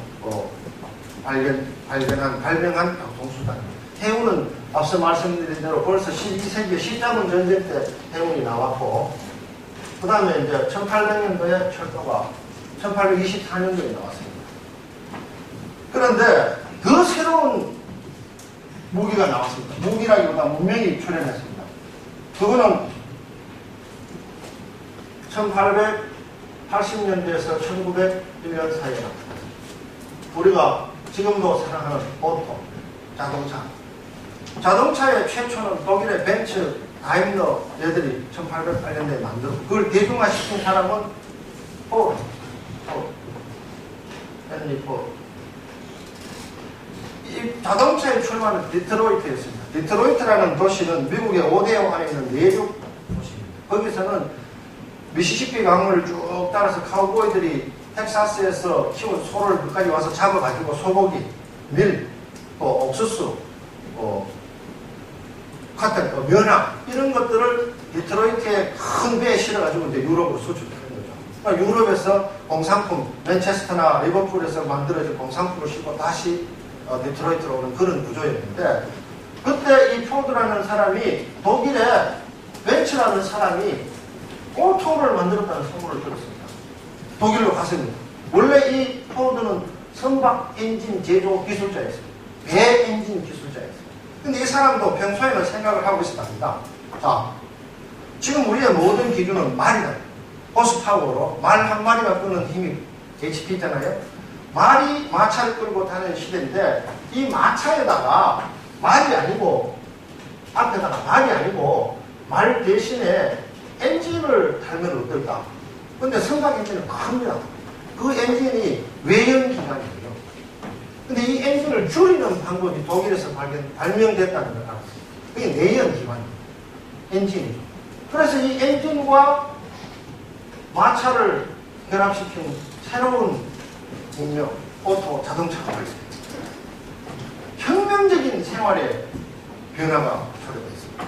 발명한 교통수단입니다. 해운은 앞서 말씀드린 대로 벌써 12세기 십자군 전쟁 때 해운이 나왔고, 그 다음에 이제 1800년도에 철도가 1824년도에 나왔습니다. 그런데 더 새로운 무기가 나왔습니다. 무기라기보다 문명이 출현했습니다. 그거는 1880년대에서 1901년 사이에 나왔습니다. 우리가 지금도 사랑하는 오토, 자동차. 자동차의 최초는 독일의 벤츠, 다임러 얘들이 1808년대에 만들었고, 그걸 대중화시킨 사람은 포르, 헨리 포르. 이 자동차의 출발은 디트로이트였습니다. 디트로이트라는 도시는 미국의 오데오 안에 있는 내륙 도시입니다. 거기서는 미시시피 강을 쭉 따라서 카우보이들이 텍사스에서 키운 소를 끝까지 와서 잡아가지고 소고기, 밀, 또 옥수수, 같은 면허 이런 것들을 디트로이트에 큰 배에 실어가지고 이제 유럽으로 수출하는 거죠. 그러니까 유럽에서 공산품, 맨체스터나 리버풀에서 만들어진 공산품을 싣고 다시 디트로이트로 오는 그런 구조였는데, 그때 이 포드라는 사람이 독일에 벤츠라는 사람이 오토를 만들었다는 소문을 들었습니다. 독일로 갔습니다. 원래 이 포드는 선박 엔진 제조 기술자였어요. 배 엔진 기술자였어요. 근데 이 사람도 평소에는 생각을 하고 있었답니다. 자, 지금 우리의 모든 기준은 말이다. 호스파워로 말 한 마리가 끄는 힘이 HP잖아요. 말이 마차를 끌고 다니는 시대인데, 이 마차에다가 말이 아니고, 앞에다가 말이 아니고 말 대신에 엔진을 달면 어떨까? 근데 선박 엔진은 큽니다. 그 엔진이 외연기관이에요. 근데 이 엔진을 줄이는 방법이 독일에서 발명됐다는 걸 알았어요. 그게 내연기관이에요. 엔진이죠. 그래서 이 엔진과 마차를 결합시킨 새로운 문명, 오토, 자동차가 발생했습니다. 혁명적인 생활의 변화가 초래됐습니다.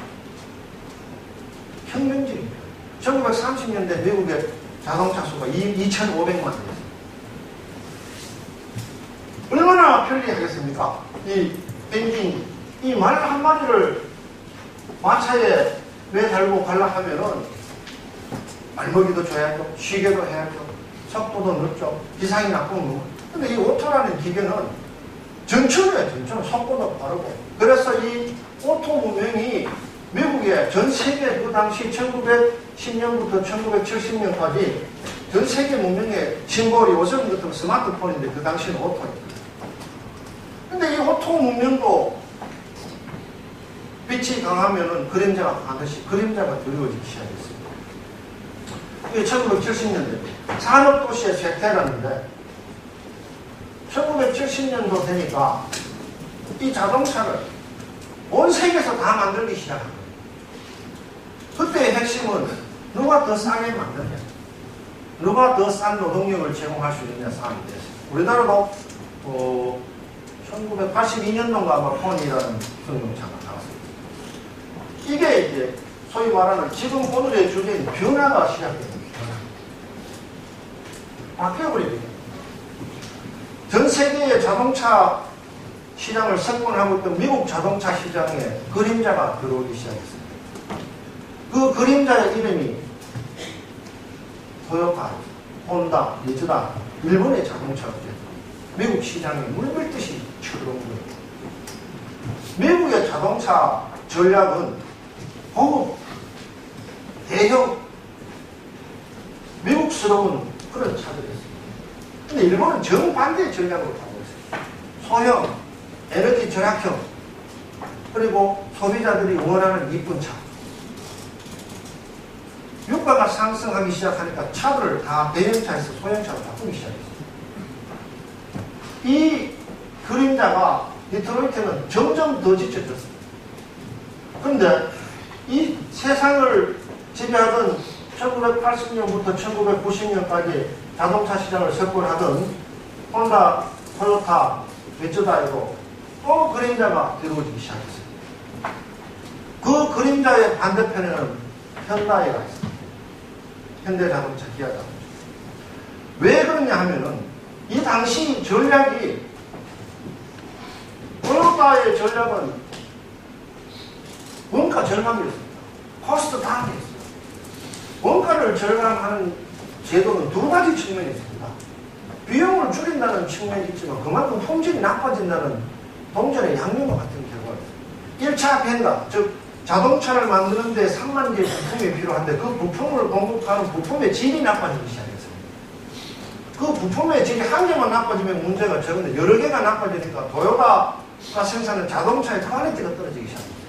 혁명적인 변화. 1930년대 미국의 자동차 수가 2,500만 대였습니다. 얼마나 편리하겠습니까? 이 엔진, 이 말 한 마리를 마차에 매달고 가려 하면은 말먹이도 줘야죠, 쉬게도 해야죠, 속도도 늦죠, 기상이 나쁘면. 근데 이 오토라는 기계는 전천후예요, 전천. 속도도 빠르고. 그래서 이 오토 문명이 미국의 전 세계 그 당시 1910년부터 1970년까지 전 세계 문명의 심볼이 요즘 같은 스마트폰인데 그 당시는 오토입니다. 근데 이 오토 문명도 빛이 강하면은 그림자가 강하듯이 그림자가 두려워지기 시작했습니다. 이게 1970년대 산업도시의 쇠퇴라는데, 1970년도 되니까 이 자동차를 온 세계에서 다 만들기 시작한 거예요. 그때의 핵심은 누가 더 싸게 만드냐, 누가 더 싼 노동력을 제공할 수 있느냐 싸움이 됐어요. 우리나라도 1982년도인가 아마 폰이라는 승용차가 나왔습니다. 이게 이제 소위 말하는 지금 오늘의 주제인 변화가 시작됩니다. 바뀌어버립니다. 전 세계의 자동차 시장을 석권하고 있던 미국 자동차 시장에 그림자가 들어오기 시작했습니다. 그 그림자의 이름이 토요타, 혼다, 미즈다, 일본의 자동차업체. 미국 시장에 물밀듯이 쳐들어온 거예요. 미국의 자동차 전략은 고급, 대형, 미국스러운 그런 차들이었습니다. 근데 일본은 정반대의 전략으로 가고 있어요. 소형, 에너지 절약형, 그리고 소비자들이 원하는 이쁜 차. 유가가 상승하기 시작하니까 차를 다 대형차에서 소형차로 바꾸기 시작했어요. 이 그림자가 디트로이트는 점점 더 지쳐졌습니다. 그런데 이 세상을 지배하던 1980년부터 1990년까지 자동차 시장을 석권하던 혼다, 토요타, 미츠다이로 또 그림자가 들어오기 시작했어요. 그 그림자의 반대편에는 현다이가 있습니다. 현대자동차, 기아자동차. 왜 그러냐 하면은 이 당시 전략이, 토요타의 전략은 원가 절감이었습니다. 코스트 다운이었습니다. 원가를 절감하는 제도는 두 가지 측면이 있습니다. 비용을 줄인다는 측면이 있지만 그만큼 품질이 나빠진다는 동전의 양면과 같은 결과가 있습니다. 1차 벤더, 즉 자동차를 만드는데 3만 개의 부품이 필요한데 그 부품을 공급하는 부품의 질이 나빠지기 시작했습니다. 그 부품의 질이 한 개만 나빠지면 문제가 적은데 여러 개가 나빠지니까 도요타가 생산하는 자동차의 퀄리티가 떨어지기 시작합니다.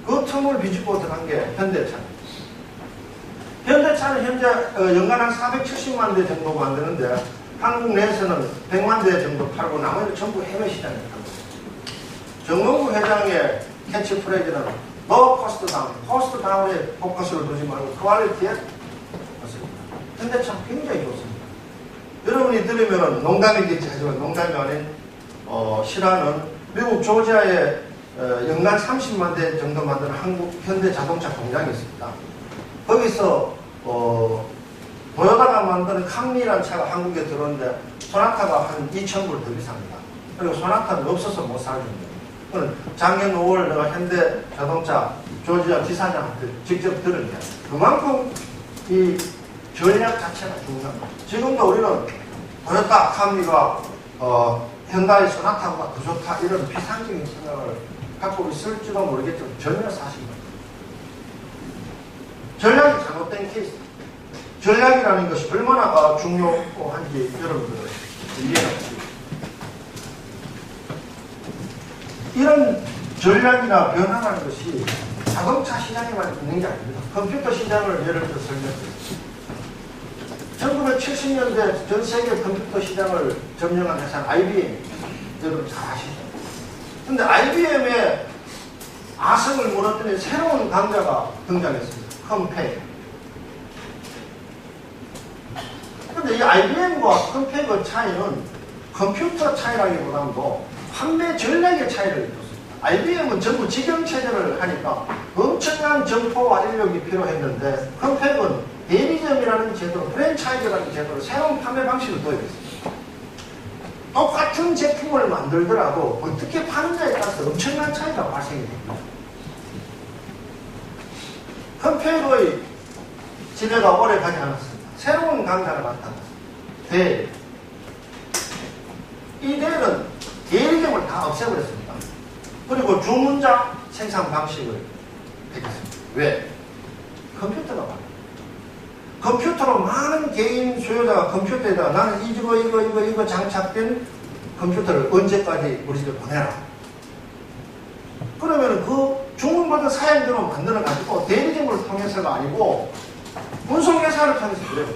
그 틈을 비집고 들어간 게 현대차입니다. 현대차는 현재 연간 한 470만 대 정도 만드는데 한국 내에서는 100만 대 정도 팔고 나머지는 전부 해외 시장에 팔고 있습니다. 정몽구 회장의 캐치프레이즈는 No cost down, cost down에 포커스를 두지 말고 퀄리티에 맞습니다. 현대차 굉장히 좋습니다. 여러분이 들으면 농담이겠지 하지만 농담이 아닌 실화는 미국 조지아의 연간 30만 대 정도 만드는 한국 현대 자동차 공장이 있습니다. 거기서 도요타가 만드는 camry라는 차가 한국에 들어오는데 소나타가 한 2,000불 더 비쌉니다. 그리고 소나타는 없어서 못 사줍니다. 작년 5월 내가 현대 자동차 조지아 지사장한테 직접 들은 게 그만큼 이 전략 자체가 중요한 거죠. 지금도 우리는 도요타 camry가 현다의 소나타보다 더 좋다 이런 비상적인 생각을 갖고 있을지도 모르겠지만 전혀 사실입니다. 전략이 잘못된 케이스. 전략이라는 것이 얼마나 중요한지 여러분들 이해하십시오. 이런 전략이나 변화라는 것이 자동차 시장에만 있는 게 아닙니다. 컴퓨터 시장을 예를 들어 설명드리겠습니다. 1970년대 전 세계 컴퓨터 시장을 점령한 회사는 IBM. 여러분 잘 아시죠? 근데 IBM의 아성을 무너뜨린 새로운 강자가 등장했습니다. 컴팩. 근데 이 IBM과 컴팩의 차이는 컴퓨터 차이라기보다도 판매 전략의 차이를 뒀습니다. IBM은 전부 직영체제를 하니까 엄청난 점포와 인력이 필요했는데 컴팩은 대리점이라는 제도로 프랜차이즈라는 제도로 새로운 판매 방식을 도입했습니다. 똑같은 제품을 만들더라도 어떻게 파느냐에 따라서 엄청난 차이가 발생이 됩니다. 컴팩의 지배가 오래 가지 않았습니다. 새로운 강자가 나타났습니다. 이 델은 대리점을 다 없애버렸습니다. 그리고 주문자 생산 방식을 택했습니다. 왜? 컴퓨터가 많아요. 컴퓨터로 많은 개인 소유자가 컴퓨터에다가 나는 이거 장착된 컴퓨터를 언제까지 우리 집에 보내라. 그러면 그 주문받은 사양대로 만들어가지고 대리점을 통해서가 아니고 운송회사를 통해서 그래요.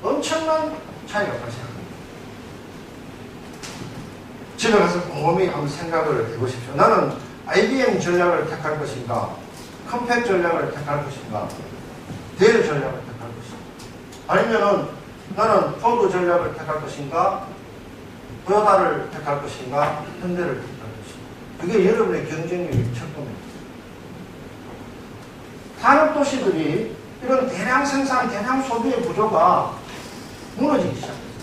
엄청난 차이가 발생합니다. 집에 가서 곰곰이 한번 생각을 해보십시오. 나는 IBM 전략을 택할 것인가, 컴팩 전략을 택할 것인가, 델 전략을 택할 것인가, 아니면은 나는 포드 전략을 택할 것인가, 도요타를 택할 것인가, 현대를 택할 것인가. 그게 여러분의 경쟁력의 첫번입니다. 산업도시들이 이런 대량 생산, 대량 소비의 구조가 무너지기 시작합니다.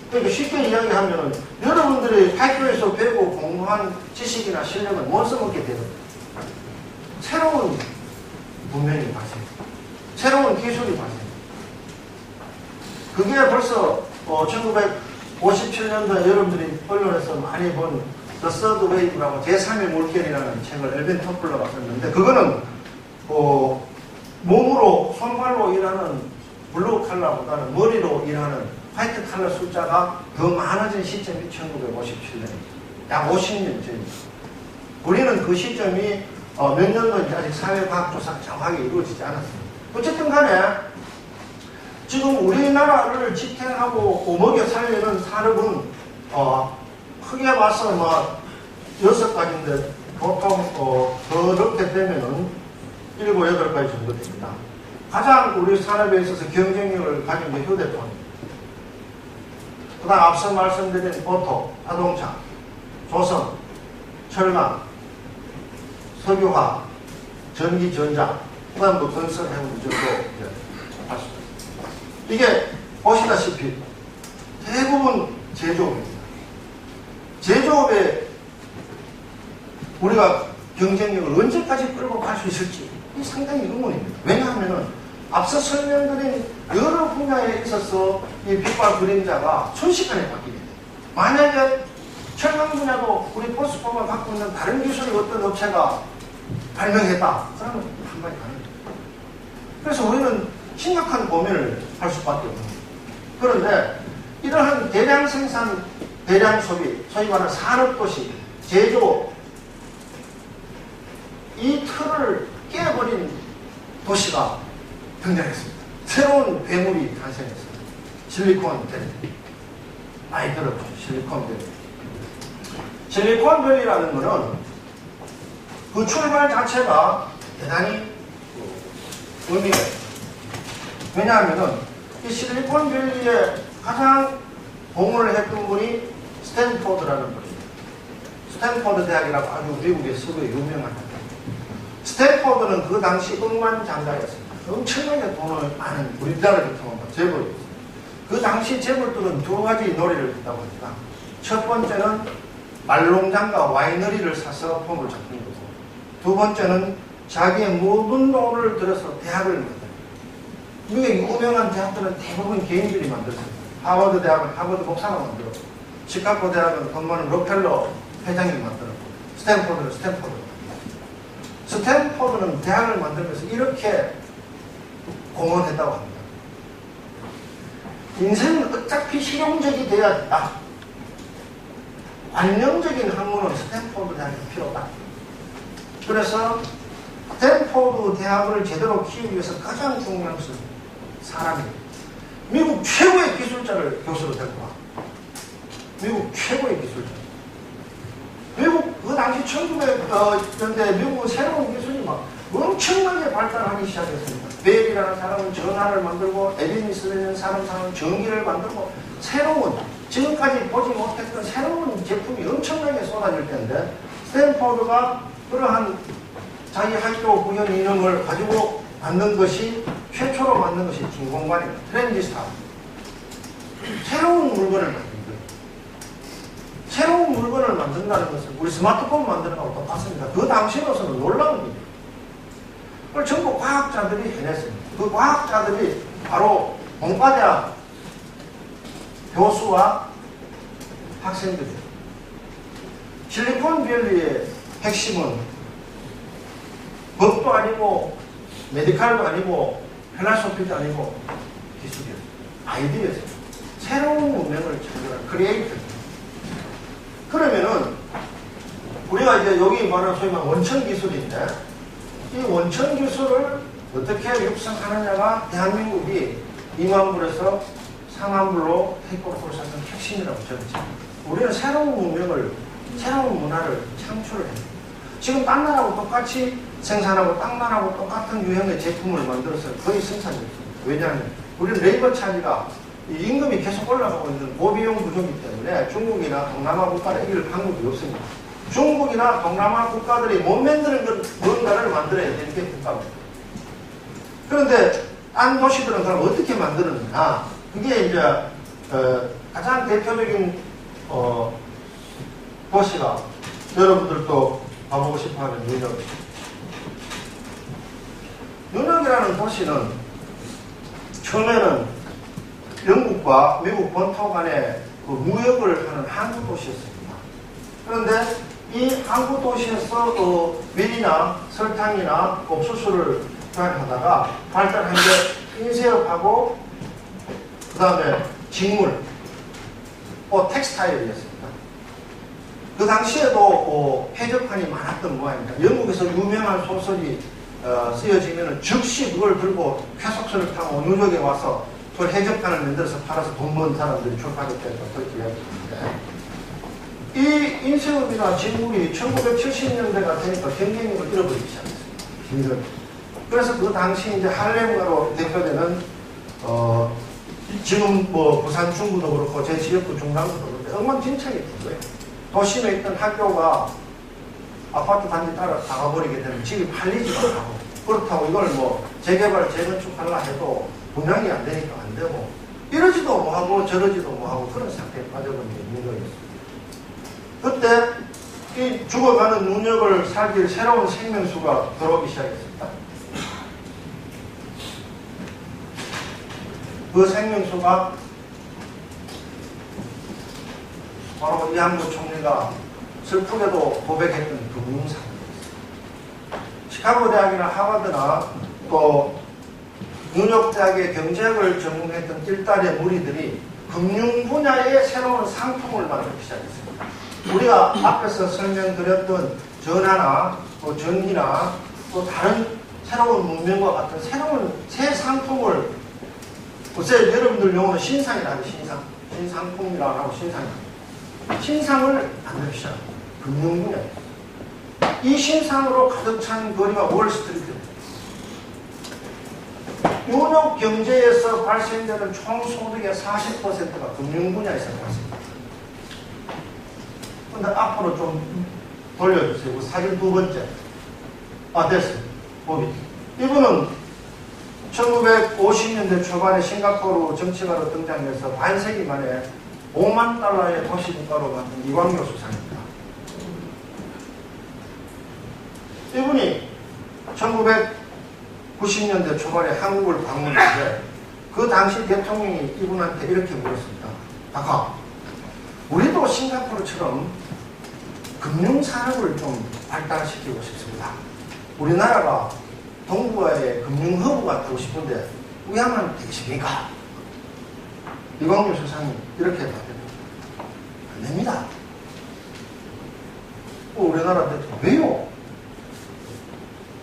그러니까 쉽게 이야기하면 여러분들이 학교에서 배우고 공부한 지식이나 실력은 못 써먹게 되거든요. 새로운 문명이 발생합니다. 새로운 기술이 발생합니다. 그게 벌써 1957년도에 여러분들이 언론에서 많이 본 The Third Wave라고 제3의 물결이라는 책을 엘빈 토플러가 썼는데 그거는 몸으로 손발로 일하는 블루 칼라보다는 머리로 일하는 화이트 칼라 숫자가 더 많아진 시점이 1957년입니다. 약 50년 전입니다. 우리는 그 시점이 몇 년도인지 아직 사회과학조사가 정확하게 이루어지지 않았습니다. 어쨌든 간에 지금 우리나라를 지탱하고 먹여 살리는 산업은 크게 봐서 6가지인데 보통 더 넓게 되면은 7, 8가지 정도 됩니다. 가장 우리 산업에 있어서 경쟁력을 가진 게 휴대폰입니다. 그 다음 앞서 말씀드린 오토, 자동차, 조선, 철강, 석유화, 전기, 전자, 그 다음 건설, 해운 정도 할 수 있습니다. 이게 보시다시피 대부분 제조업입니다. 제조업에 우리가 경쟁력을 언제까지 끌고 갈 수 있을지 상당히 의문입니다. 왜냐하면 앞서 설명드린 여러 분야에 있어서 이 빛과 그림자가 순식간에 바뀌게 돼요. 만약에 철강 분야도 우리 포스코가 갖고 있는 다른 기술을 어떤 업체가 발명했다. 그러면 한 번에 가능합니다. 그래서 우리는 심각한 고민을 할 수밖에 없습니다. 그런데 이러한 대량 생산, 대량 소비, 소위 말하는 산업도시, 제조, 이 틀을 깨버린 도시가 등장했습니다. 새로운 괴물이 탄생했습니다. 실리콘밸리. 많이 들었죠. 실리콘밸리. 실리콘밸리라는 것은 그 출발 자체가 대단히 의미가 있습니다. 왜냐하면 이 실리콘밸리에 가장 공헌을 했던 분이 스탠포드라는 분입니다. 스탠포드 대학이라고 아주 미국의 서구에 유명한 학교. 스탠포드는 그 당시 억만장자였습니다. 엄청나게 돈을 많은 우리나라를 통한 재벌이었습니다. 그 당시 재벌들은 두 가지 놀이를 했다고 합니다. 첫 번째는 말농장과 와이너리를 사서 폼을 잡는 거고, 두 번째는 자기의 모든 돈을 들여서 대학을 만듭니다. 미국의 유명한 대학들은 대부분 개인들이 만들었습니다. 하버드 대학은 하버드 목사가 만들었고, 시카고 대학은 돈 많은 록펠러 회장이 만들었고, 스탠포드는 스탠포드가 만들었고, 스탠포드는 대학을 만들면서 이렇게 공헌했다고 합니다. 인생은 어차피 실용적이 돼야 된다. 관념적인 학문은 스탠포드 대학이 필요 없다. 그래서 스탠포드 대학을 제대로 키우기 위해서 가장 중요한 것은 사람입니다. 미국 최고의 기술자를 교수로 데리고 와. 미국 최고의 기술자. 미국 그 당시 1900년대 미국은 새로운 기술이 막 엄청나게 발달하기 시작했습니다. 벨이라는 사람은 전화를 만들고, 에디슨이라는 사람은 전기를 만들고, 새로운 지금까지 보지 못했던 새로운 제품이 엄청나게 쏟아질 텐데, 스탠포드가 그러한 자기 학교 구현 이름을 가지고 만든 것이, 최초로 만든 것이 진공관입니다. 트랜지스터. 새로운 물건을 만든 거예요. 새로운 물건을 만든다는 것은 우리 스마트폰 만드는 거하고 똑같습니다. 그 당시로서는 놀라운 일이에요. 그걸 전부 과학자들이 해냈습니다. 그 과학자들이 바로 공과대학 교수와 학생들이에요. 실리콘밸리의 핵심은 법도 아니고 메디칼도 아니고 필라소피도 아니고 기술이었어요. 아이디어였어요. 새로운 문명을 창조한 크리에이터. 그러면은 우리가 이제 여기 말하는 소위 말하는 원천 기술인데, 이 원천 기술을 어떻게 육성하느냐가 대한민국이 2만 불에서 4만 불로 테이크오프를 샀던 핵심이라고 저는 생각합니다. 우리는 새로운 문명을, 새로운 문화를 창출을 해요. 지금 딴 나라하고 똑같이 생산하고 딴 나라하고 똑같은 유형의 제품을 만들어서 거의 생산이 없습니다. 왜냐하면 우리는 레이버 차지가 임금이 계속 올라가고 있는 고비용 부족이기 때문에 중국이나 동남아 국가는 이길 방법이 없습니다. 중국이나 동남아 국가들이 못 만드는 뭔가를 만들어야 되는 게 국가입니다. 그런데 딴 도시들은 그럼 어떻게 만드느냐? 그게 이제 가장 대표적인 도시가 여러분들도 가보고 싶어하는 뉴욕입니다. 뉴욕이라는 도시는 처음에는 영국과 미국 본토 간의 그 무역을 하는 항구 도시였습니다. 그런데 이 항구 도시에서 밀이나 설탕이나 옥수수를 조합하다가 발달한 게 인쇄업하고 그 다음에 직물, 텍스타일이었습니다. 그 당시에도 해적판이 많았던 모양입니다. 영국에서 유명한 소설이 쓰여지면 즉시 그걸 들고 쾌속선을 타고 뉴욕에 와서 그 해적판을 만들어서 팔아서 돈 번 사람들이 출판했다고 그렇게 이야기했는데, 이 인쇄업이나 직물이 1970년대가 되니까 경쟁력을 잃어버리기 시작했습니다. 그래서 그 당시 이제 할렘가로 대표되는 지금 뭐 부산 중구도 그렇고 제 지역구 중랑구도 그렇고 엉망진창이 된 거예요. 도심에 있던 학교가 아파트 단지 따라 나가버리게 되면 집이 팔리지도 않고, 그렇다고 이걸 뭐 재개발 재건축하려 해도 분양이 안 되니까 안 되고, 이러지도 뭐하고 저러지도 뭐하고 그런 상태에 빠져버린 게 있는 거였습니다. 그때 이 죽어가는 뉴욕을 살길 새로운 생명수가 들어오기 시작했습니다. 그 생명수가 바로 이한구 총리가 슬프게도 고백했던 금융사입니다. 시카고 대학이나 하버드나 또 뉴욕 대학의 경제학을 전공했던 일달의 무리들이 금융 분야의 새로운 상품을 만들기 시작했습니다. 우리가 앞에서 설명드렸던 전화나 또 전기나 또 다른 새로운 문명과 같은 새로운 새 상품을, 글쎄 여러분들 용어는 신상이라 하죠. 신상품이라고 하고 신상을 만들기 시작합니다. 금융 분야에. 이 신상으로 가득 찬 거리가 월스트리트입니다. 뉴욕 경제에서 발생되는 총 소득의 40%가 금융 분야에서 발생합니다. 근데 앞으로 좀 돌려주세요. 사진 두 번째. 됐어요. 보기. 이분은 1950년대 초반에 싱가포르 정치가로 등장해서 반세기 만에 5만 달러의 도시국가로 만든 이광요 수상입니다. 이분이 1990년대 초반에 한국을 방문했는데 그 당시 대통령이 이분한테 이렇게 물었습니다. 아까 우리도 싱가포르처럼 금융산업을 좀 발달시키고 싶습니다. 우리나라가 동북아의 금융허브가 되고 싶은데 우리 하면 되겠습니까? 이광요 수상이 이렇게 답했습니다. 안 됩니다. 우리나라 대통령 왜요?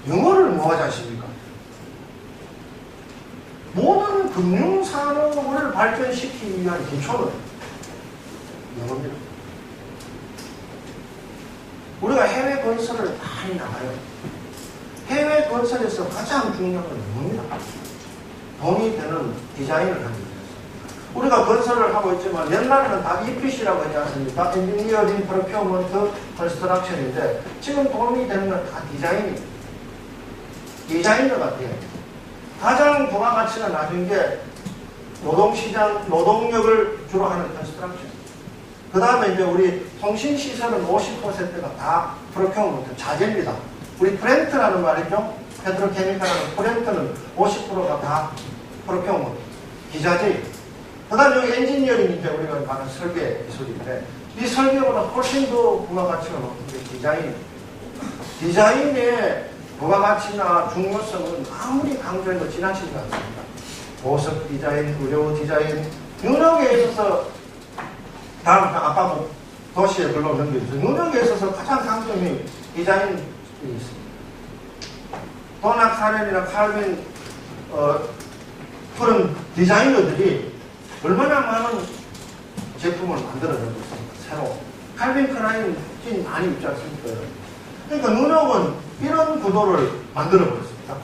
영어를 뭐 하지 않습니까? 모든 금융산업을 발전시키기 위한 기초는 영어입니다. 우리가 해외 건설을 많이 나가요. 해외 건설에서 가장 중요한 건 영어입니다. 돈이 되는 디자인을 하기 위해서. 우리가 건설을 하고 있지만 옛날에는 다 EPC라고 하지 않습니까? 엔지니어링, 프로큐어먼트, 컨스트럭션인데 지금 돈이 되는 건 다 디자인입니다. 디자이너 같아요. 가장 부가가치가 낮은 게 노동시장, 노동력을 주로 하는 컨스트럭션. 그 다음에 이제 우리 통신시설은 50%가 다 프로큐어먼트, 자재입니다. 우리 프렌트라는 말이죠. 페트로케미칼하는 프렌트는 50%가 다 프로큐어먼트, 기자재. 그 다음에 여기 엔지니어링이 이제 우리가 말하는 설계 기술인데 이 설계보다 훨씬 더 부가가치가 높은 게 디자인. 디자인의 부가가치나 중요성은 아무리 강조해도 지나치지 않습니다. 보석 디자인, 의료 디자인, 능력에 있어서 다음 아까 뭐 도시에 글로 넘겨주세요. 능력에 있어서 가장 강점이 디자인이 있습니다. 도나 카렌이나 칼빈 그런 디자이너들이 얼마나 많은 제품을 만들어내고 있습니까? 새로. 칼빈 클라인 진 많이 있지 않습니까? 그러니까 누력은 이런 구도를 만들어버렸습니다.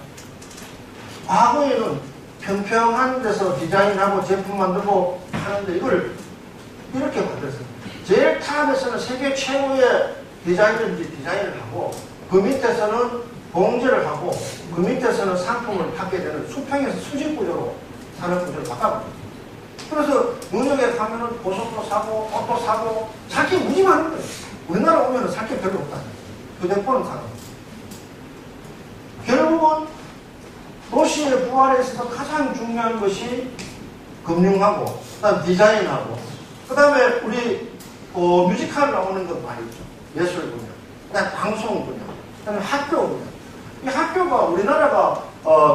과거에는 평평한 데서 디자인하고 제품 만들고 하는데 이걸 이렇게 만들었습니다. 제일 탑에서는 세계 최고의 디자이너들이 디자인을 하고 그 밑에서는 봉제를 하고 그 밑에서는 상품을 받게 되는 수평에서 수직 구조로 산업 구조를 바꿔버렸습니다. 그래서 누력에 가면은 보석도 사고 옷도 사고 살 게 무지 많은 거예요. 우리나라 오면은 살 게 별로 없다. 휴대폰은 사고. 결국은 도시의 부활에 있어서 가장 중요한 것이 금융하고, 그 다음 디자인하고, 그 다음에 우리 뮤지컬 나오는 것 많이 있죠. 예술 분야, 그 다음에 방송 분야, 그 다음에 학교 분야. 이 학교가 우리나라가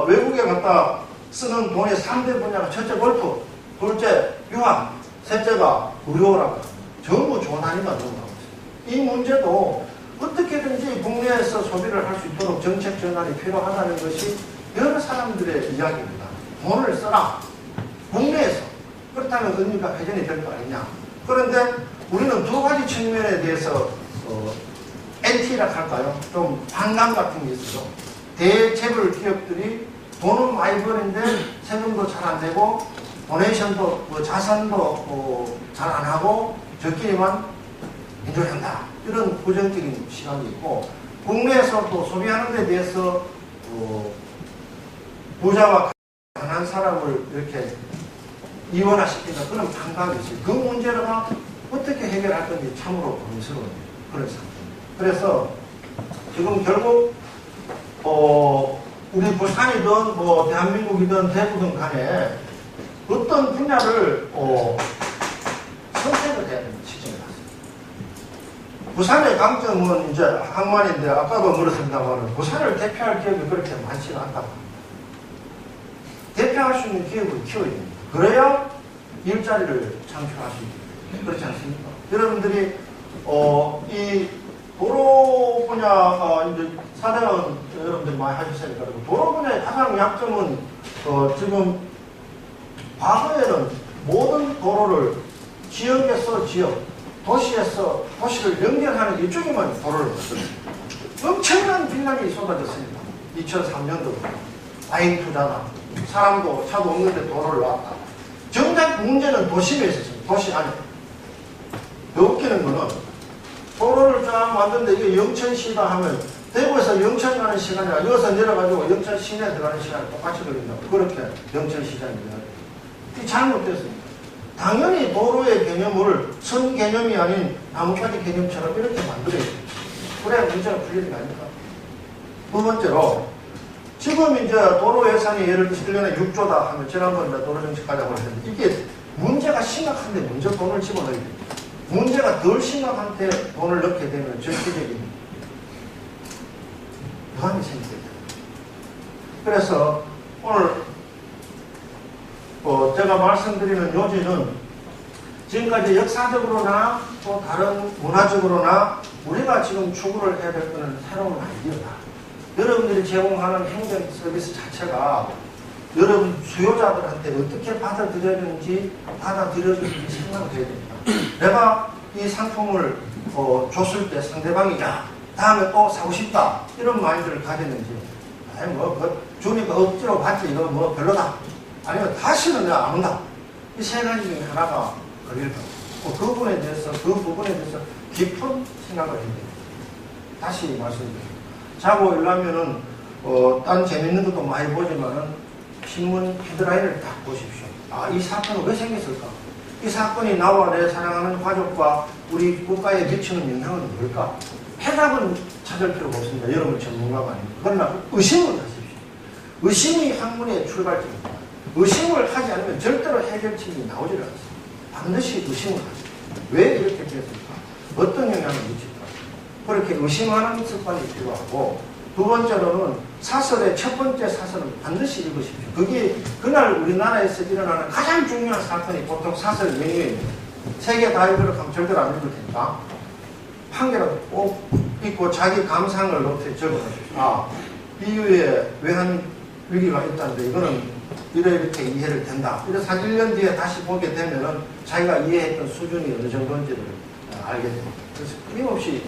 외국에 갔다 쓰는 돈의 3대 분야가 첫째 골프, 둘째 유학, 셋째가 의료라고 전부 조단위만 넘어가고 있어요. 이 문제도 어떻게든지 국내에서 소비를 할 수 있도록 정책 전환이 필요하다는 것이 여러 사람들의 이야기입니다. 돈을 써라. 국내에서. 그렇다면 의미가 회전이 될 거 아니냐. 그런데 우리는 두 가지 측면에 대해서 NT라 할까요? 좀 반감 같은 게 있어요. 대재벌 기업들이 돈은 많이 버는데 세금도 잘 안 내고 도네이션도 자산도 잘 안 하고 저끼리만 인정한다. 이런 부정적인 시각이 있고 국내에서 또 소비하는 데 대해서 부자와 가난한 사람을 이렇게 이원화시키는 그런 반감이 있어요. 그 문제가 어떻게 해결할 건지 참으로 고민스러운 그런 상태입니다. 그래서 지금 결국 우리 부산이든 뭐 대한민국이든 대구든 간에 어떤 분야를 선택을 해야 되는 시점이 왔습니다. 부산의 강점은 이제 항만인데 아까도 물었습니다만 부산을 대표할 기업이 그렇게 많지는 않다고. 대표할 수 있는 기업을 키워야 됩니다. 그래야 일자리를 창출할 수 있습니다. 그렇지 않습니까? 여러분들이 이 도로 분야 이제 사대는 여러분들이 많이 하셨으니까 도로 분야의 가장 약점은 지금 과거에는 모든 도로를 지역에서 지역, 도시에서 도시를 연결하는 이쪽에만 도로를 만들었습니다. 엄청난 비난이 쏟아졌습니다. 2003년도부터 라인 투자다. 사람도 차도 없는데 도로를 놨다. 정작 문제는 도심에 있었습니다. 도시 안에. 더 웃기는 거는 도로를 쫙 만드는데 이게 영천시다 하면 대구에서 영천 가는 시간이랑 여기서 내려가지고 영천 시내에 들어가는 시간이 똑같이 걸린다고. 그렇게 영천시장입니다. 이 잘못됐습니다. 당연히 도로의 개념을 선 개념이 아닌 나뭇가지 개념처럼 이렇게 만들어야 돼요. 그래야 문제가 풀리는 거 아닙니까? 두 번째로, 지금 이제 도로 예산이 예를 들어서 1년에 6조다 하면 지난번에 도로정책 가자고 했는데 이게 문제가 심각한데 먼저 돈을 집어넣어야 돼요. 문제가 덜 심각한데 돈을 넣게 되면 정치적인 부담이 생기게 돼요. 그래서 오늘 제가 말씀드리는 요지는 지금까지 역사적으로나 또 다른 문화적으로나 우리가 지금 추구를 해야 될 것은 새로운 아이디어다. 여러분들이 제공하는 행정 서비스 자체가 여러분 수요자들한테 어떻게 받아들여지는지 생각을 해야 됩니다. 내가 이 상품을 줬을 때 상대방이 야 다음에 또 사고 싶다 이런 마인드를 가졌는지 아니 주니까 억지로 받지 이거 뭐 별로다 아니면 다시는 내가 안 온다 이 세 가지 중에 하나가 걸릴 겁니다. 그 부분에 대해서 깊은 생각을 해야 됩니다. 다시 말씀드립니다. 자고 일어나면은 딴 재밌는 것도 많이 보지만은 신문 헤드라인을 딱 보십시오. 아, 이 사건은 왜 생겼을까? 이 사건이 나와 내 사랑하는 가족과 우리 국가에 미치는 영향은 뭘까? 해답은 찾을 필요가 없습니다. 여러분 전문가가 아닙니다. 그러나 의심을 하십시오. 의심이 학문의 출발점입니다. 의심을 하지 않으면 절대로 해결책이 나오지를 않습니다. 반드시 의심을 하십시오. 왜 이렇게 됐을까? 어떤 영향을 미칠까? 그렇게 의심하는 습관이 필요하고 두 번째로는 사설의 첫 번째 사설은 반드시 읽으십시오. 그게 그날 우리나라에서 일어나는 가장 중요한 사건이 보통 사설 메뉴입니다. 세 개 다 읽으려고 하면 절대로 안 읽을 테니까 한 개라도 꼭 읽고 자기 감상을 노트에 적어놓으십시오. 아, 이후에 외환 위기가 있다는데 이거는 이렇게 이해를 된다. 이래서 한 1년 뒤에 다시 보게 되면은 자기가 이해했던 수준이 어느 정도인지를 알게 됩니다. 그래서 끊임없이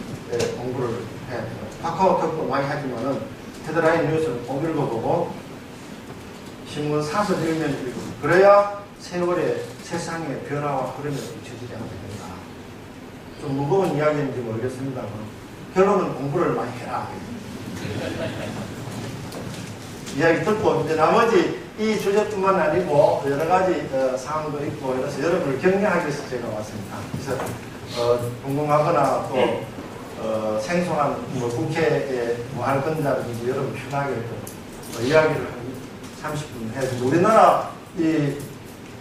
공부를 해야 돼요. 카카오톡도 많이 하지만은 헤드라인 뉴스를 꼭 읽어보고 신문 사설 읽으면 읽고 그래야 세월의 세상의 변화와 흐름에 뒤처지지 않게 된다. 좀 무거운 이야기인지 모르겠습니다만 결론은 공부를 많이 해라. 이야기 듣고 이제 나머지 이 주제뿐만 아니고 여러 가지 사항도 있고 그래서 여러분을 격려하기 위해서 제가 왔습니다. 그래서 궁금하거나 또 생소한 국회에 뭐 할 건다든지 여러분 편하게 이야기를 한 30분 해서 우리나라 이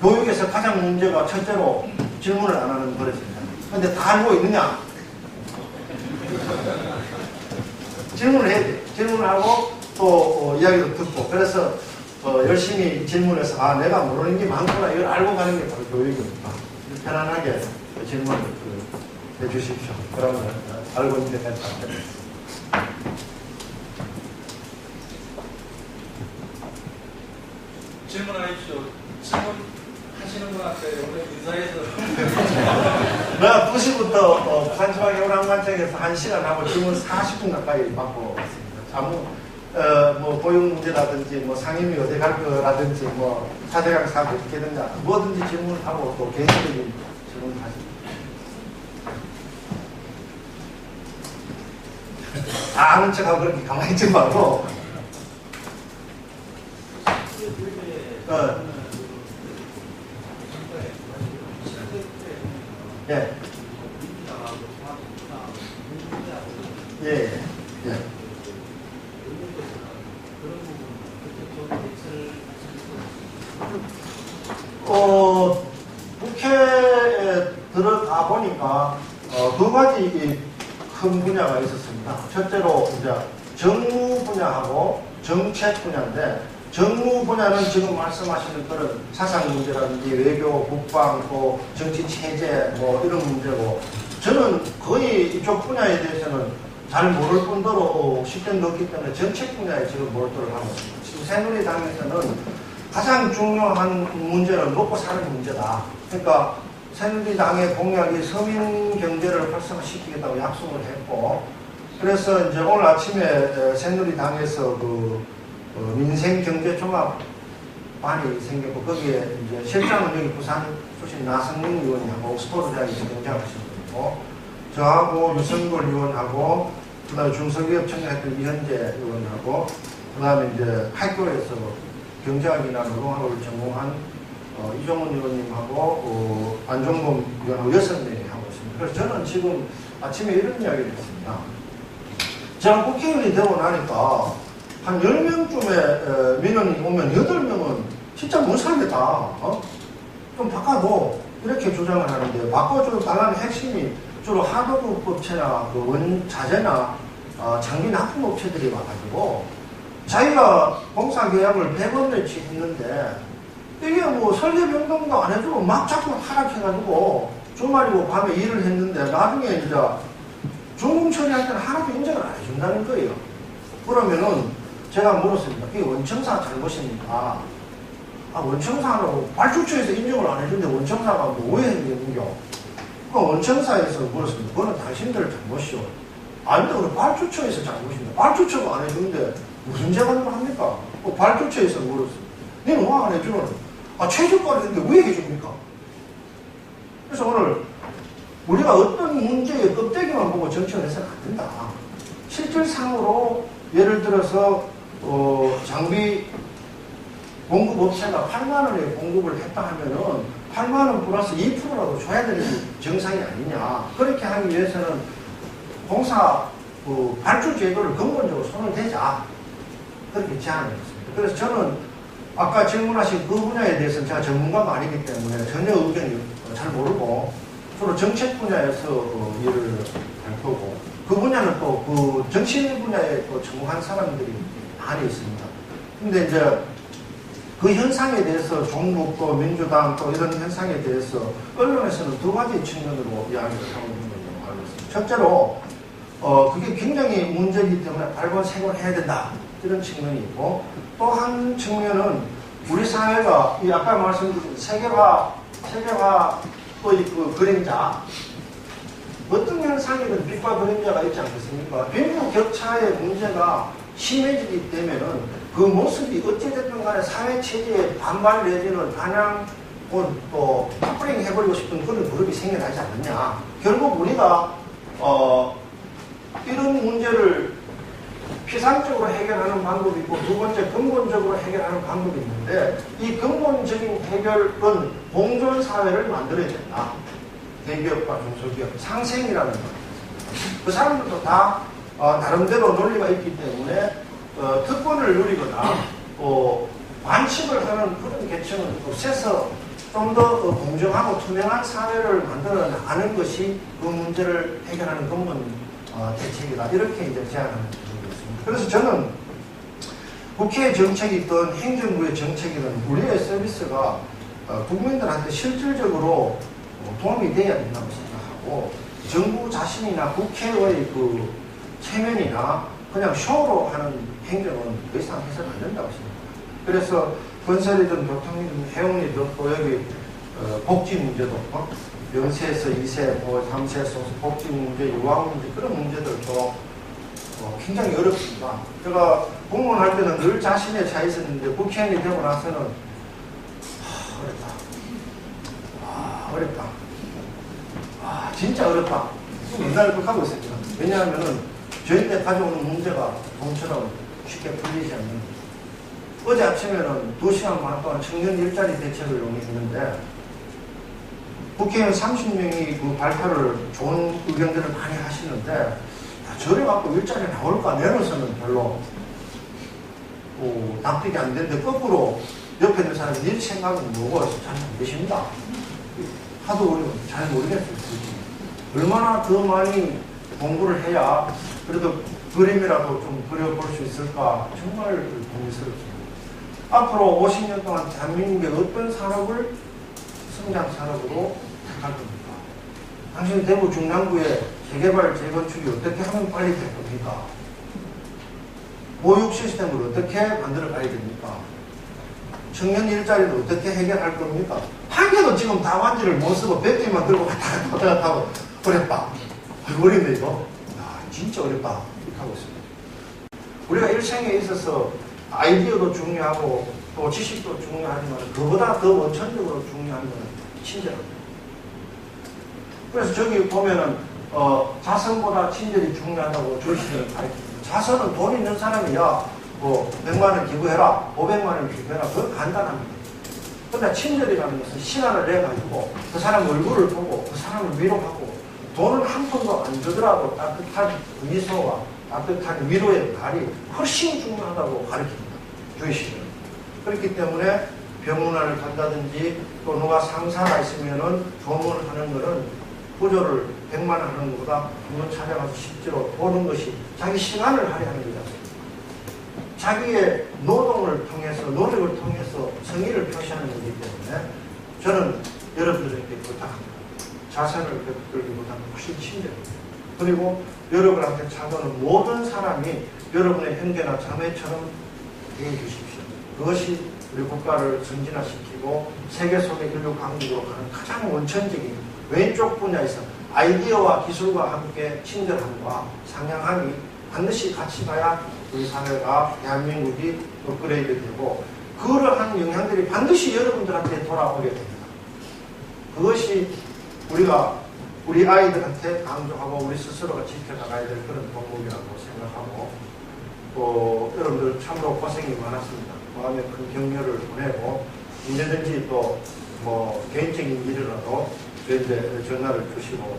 교육에서 가장 문제가 첫째로 질문을 안 하는 버릇입니다. 그런데 다 알고 있느냐? 질문을 해야 돼. 질문을 하고 또 이야기도 듣고 그래서 열심히 질문해서 아 내가 모르는 게 많구나 이걸 알고 가는 게 바로 교육입니다. 편안하게 질문을 해주십시오. 그러면 알고 있는 데까지 답변드리겠습니다. 질문하십시오. 질문하시는 분한테 오늘 인사해서 내가 2시부터 부산지방여러관청에서 1시간 하고 질문 40분 가까이 받고 왔습니다. 뭐 고용 문제라든지 뭐 상임위 어디 갈 거라든지 뭐 사대강 사업 어떻게 되냐 뭐든지 질문하고 또 개인적인 질문을 하십니다. 다 아는 척하고 그렇게 가만히 있지 말고 예. 예. 예. 국회에 들어가 보니까 두 가지 큰 분야가 있었습니다. 첫째로 이제 정무 분야하고 정책 분야인데 정무 분야는 지금 말씀하시는 그런 사상 문제라든지 외교, 국방, 또 정치 체제 뭐 이런 문제고 저는 거의 이쪽 분야에 대해서는 잘 모를 뿐더러 10년 넘기 때문에 정책 분야에 지금 몰두를 하고 있습니다. 지금 새누리당에서는 가장 중요한 문제는 먹고 사는 문제다. 그러니까 새누리당의 공약이 서민 경제를 활성화시키겠다고 약속을 했고 그래서 이제 오늘 아침에 새누리당에서 민생경제종합반이 생겼고 거기에 이제 실장은 여기 부산 출신 나성민 의원이 하고 옥스퍼드 대학에서 경제학을 하시는 분이고 저하고 유성골 의원하고 그다음에 중소기업 청년했던 이현재 의원하고 그다음에 이제 학교에서 경제학이나 노동학을 전공한 이종훈 의원님하고 안종범 의원하고 6명이 하고 있습니다. 그래서 저는 지금 아침에 이런 이야기를 했습니다. 제가 국회의원이 되고 나니까 한 10명쯤의 민원이 오면 8명은 진짜 못 살겠다. 좀 바꿔도 이렇게 주장을 하는데 바꿔달라는 핵심이 주로 하도급 업체나 그 원자재나 장비 납품 업체들이 와가지고 자기가 공사 계약을 100원어치 했는데 이게 뭐 설계 변동도 안 해주고 막 자꾸 하락해가지고 주말이고 밤에 일을 했는데 나중에 이제 준공 처리할 때는 하나도 인정을 안 해준다는 거예요. 그러면은 제가 물었습니다. 이게 원청사 잘못입니까? 원청사는 발주처에서 인정을 안 해주는데 원청사가 뭐 왜 했는겨? 그 원청사에서 물었습니다. 그거는 당신들 잘못이요. 아닌데 그럼 발주처에서 잘못입니다. 발주처가 안 해주는데 무슨 재간을 합니까? 발주처에서 물었습니다. 너는 왜 안 해주는? 최저가를 했는데 왜 해줍니까? 그래서 오늘 우리가 어떤 문제의 껍데기만 보고 정치를 해서는 안 된다. 실질상으로 예를 들어서 장비 공급 업체가 8만 원에 공급을 했다 하면은 8만 원 플러스 2%라도 줘야 되는 정상이 아니냐. 그렇게 하기 위해서는 공사 발주 제도를 근본적으로 손을 대자. 그렇게 제안을 했습니다. 그래서 저는 아까 질문하신 그 분야에 대해서는 제가 전문가가 아니기 때문에 전혀 의견이 잘 모르고 주로 정책 분야에서 일을 할 거고 그 분야는 또 그 정치 분야에 또 전공한 사람들이 많이 있습니다. 근데 이제 그 현상에 대해서 종북 또 민주당 또 이런 현상에 대해서 언론에서는 두 가지 측면으로 이야기를 하고 있는 걸로 알고 있습니다. 첫째로 그게 굉장히 문제이기 때문에 발본색을 해야 된다 이런 측면이 있고 또 한 측면은 우리 사회가 이 아까 말씀드린 세계화의 그 그림자 어떤 현상이든 빛과 그림자가 있지 않겠습니까? 빈부격차의 문제가 심해지기 때문에는 그 모습이 어찌됐든 간에 사회체제에 반발 내지는 반향 또 커플링 해버리고 싶은 그런 그룹이 생겨나지 않느냐. 결국 우리가 이런 문제를 피상적으로 해결하는 방법이 있고 두 번째 근본적으로 해결하는 방법이 있는데 이 근본적인 해결은 공존사회를 만들어야 된다. 대기업과 중소기업 상생이라는 거예요. 그 사람들도 다 나름대로 논리가 있기 때문에 특권을 누리거나 반칙을 하는 그런 계층은 없애서 좀 더 공정하고 투명한 사회를 만들어 나가는 것이 그 문제를 해결하는 근본 대책이다. 이렇게 이제 제안하는 부분이었습니다. 그래서 저는 국회의 정책이든 행정부의 정책이든 우리의 서비스가 국민들한테 실질적으로 도움이 돼야 된다고 생각하고 정부 자신이나 국회의 그 체면이나 그냥 쇼로 하는 행정은 더 이상 해서는 안 된다고 생각합니다. 그래서 건설이든 교통이든 해운이든 또 여기 복지 문제도 영세에서 2세, 3세 소수 복지 문제, 유학 문제 그런 문제들도 굉장히 어렵습니다. 제가 공무원 할 때는 늘 자신의 차에 있었는데 국회의원이 되고 나서는 어렵다. 진짜 어렵다. 맨날 그렇게 하고 있습니다. 왜냐하면은 저희때 가져오는 문제가 돈처럼 쉽게 풀리지 않는 거죠. 어제 아침에는 2시간 반 동안 청년 일자리 대책을 논의했는데 국회의원 30명이 그 발표를 좋은 의견들을 많이 하시는데 저래 갖고 일자리 나올까 내놓으서는 별로 납득이 안 되는데 거꾸로 옆에 있는 사람이 일 생각은 뭐고 잘 모르십니다. 하도 어려워 잘 모르겠어요. 얼마나 더 많이 공부를 해야 그래도 그림이라도 좀 그려볼 수 있을까 정말 고민스럽습니다. 앞으로 50년 동안 대한민국의 어떤 산업을 성장 산업으로 택할 겁니까? 당신 대구 중랑구의 재개발 재건축이 어떻게 하면 빨리 될 겁니까? 보육 시스템을 어떻게 만들어 가야 됩니까? 청년 일자리를 어떻게 해결할 겁니까? 한 개도 지금 답안지를 못 쓰고 100개만 들고 왔다 갔다 하고 어렵다. 어렵네 이거. 진짜 어렵다. 이렇게 하고 있습니다. 우리가 일생에 있어서 아이디어도 중요하고 또 지식도 중요하지만 그보다 더 원천적으로 중요한 것은 친절합니다. 그래서 저기 보면은 자선보다 친절이 중요하다고 주시는 자선은 돈 있는 사람이야 뭐 100만 원 기부해라 500만 원 기부해라 그건 간단합니다. 그러나 친절이라는 것은 시간을 내가지고 그 사람 얼굴을 보고 그 사람을 위로하고 돈을 한 푼도 안 주더라도 따뜻한 미소와 따뜻한 위로의 말이 훨씬 중요하다고 가르칩니다. 주의식은. 그렇기 때문에 병문안을 간다든지 또 누가 상사가 있으면은 조문하는 거는 구조를 100만 원 하는 것보다 한번 찾아가서 실제로 보는 것이 자기 시간을 할애하는 거잖아요. 자기의 노동을 통해서 노력을 통해서 성의를 표시하는 거기 때문에 저는 여러분들에게 부탁합니다. 자선을 베풀기보다는 훨씬 친절합니다. 그리고 여러분한테 찾아오는 모든 사람이 여러분의 형제나 자매처럼 대해 주십시오. 그것이 우리 국가를 전진화시키고 세계 속의 인류 강국으로 가는 가장 원천적인 왼쪽 분야에서 아이디어와 기술과 함께 친절함과 상향함이 반드시 같이 가야 우리 사회가 대한민국이 업그레이드 되고 그러한 영향들이 반드시 여러분들한테 돌아오게 됩니다. 그것이 우리가 우리 아이들한테 강조하고 우리 스스로가 지켜나가야 될 그런 덕목이라고 생각하고 또 여러분들 참으로 고생이 많았습니다. 마음에 큰 격려를 보내고 언제든지 또 뭐 개인적인 일이라도 저희한테 전화를 주시고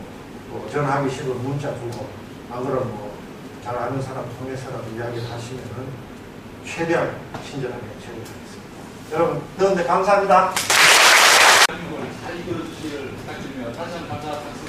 또 전화하기 싫으면 문자 주고 안 그러면 뭐 잘 아는 사람 통해서라도 이야기를 하시면은 최대한 친절하게 처리하겠습니다. 여러분 더운데 감사합니다. 잘 이끌어 주시길 부탁드리며 다시 한번 감사합니다.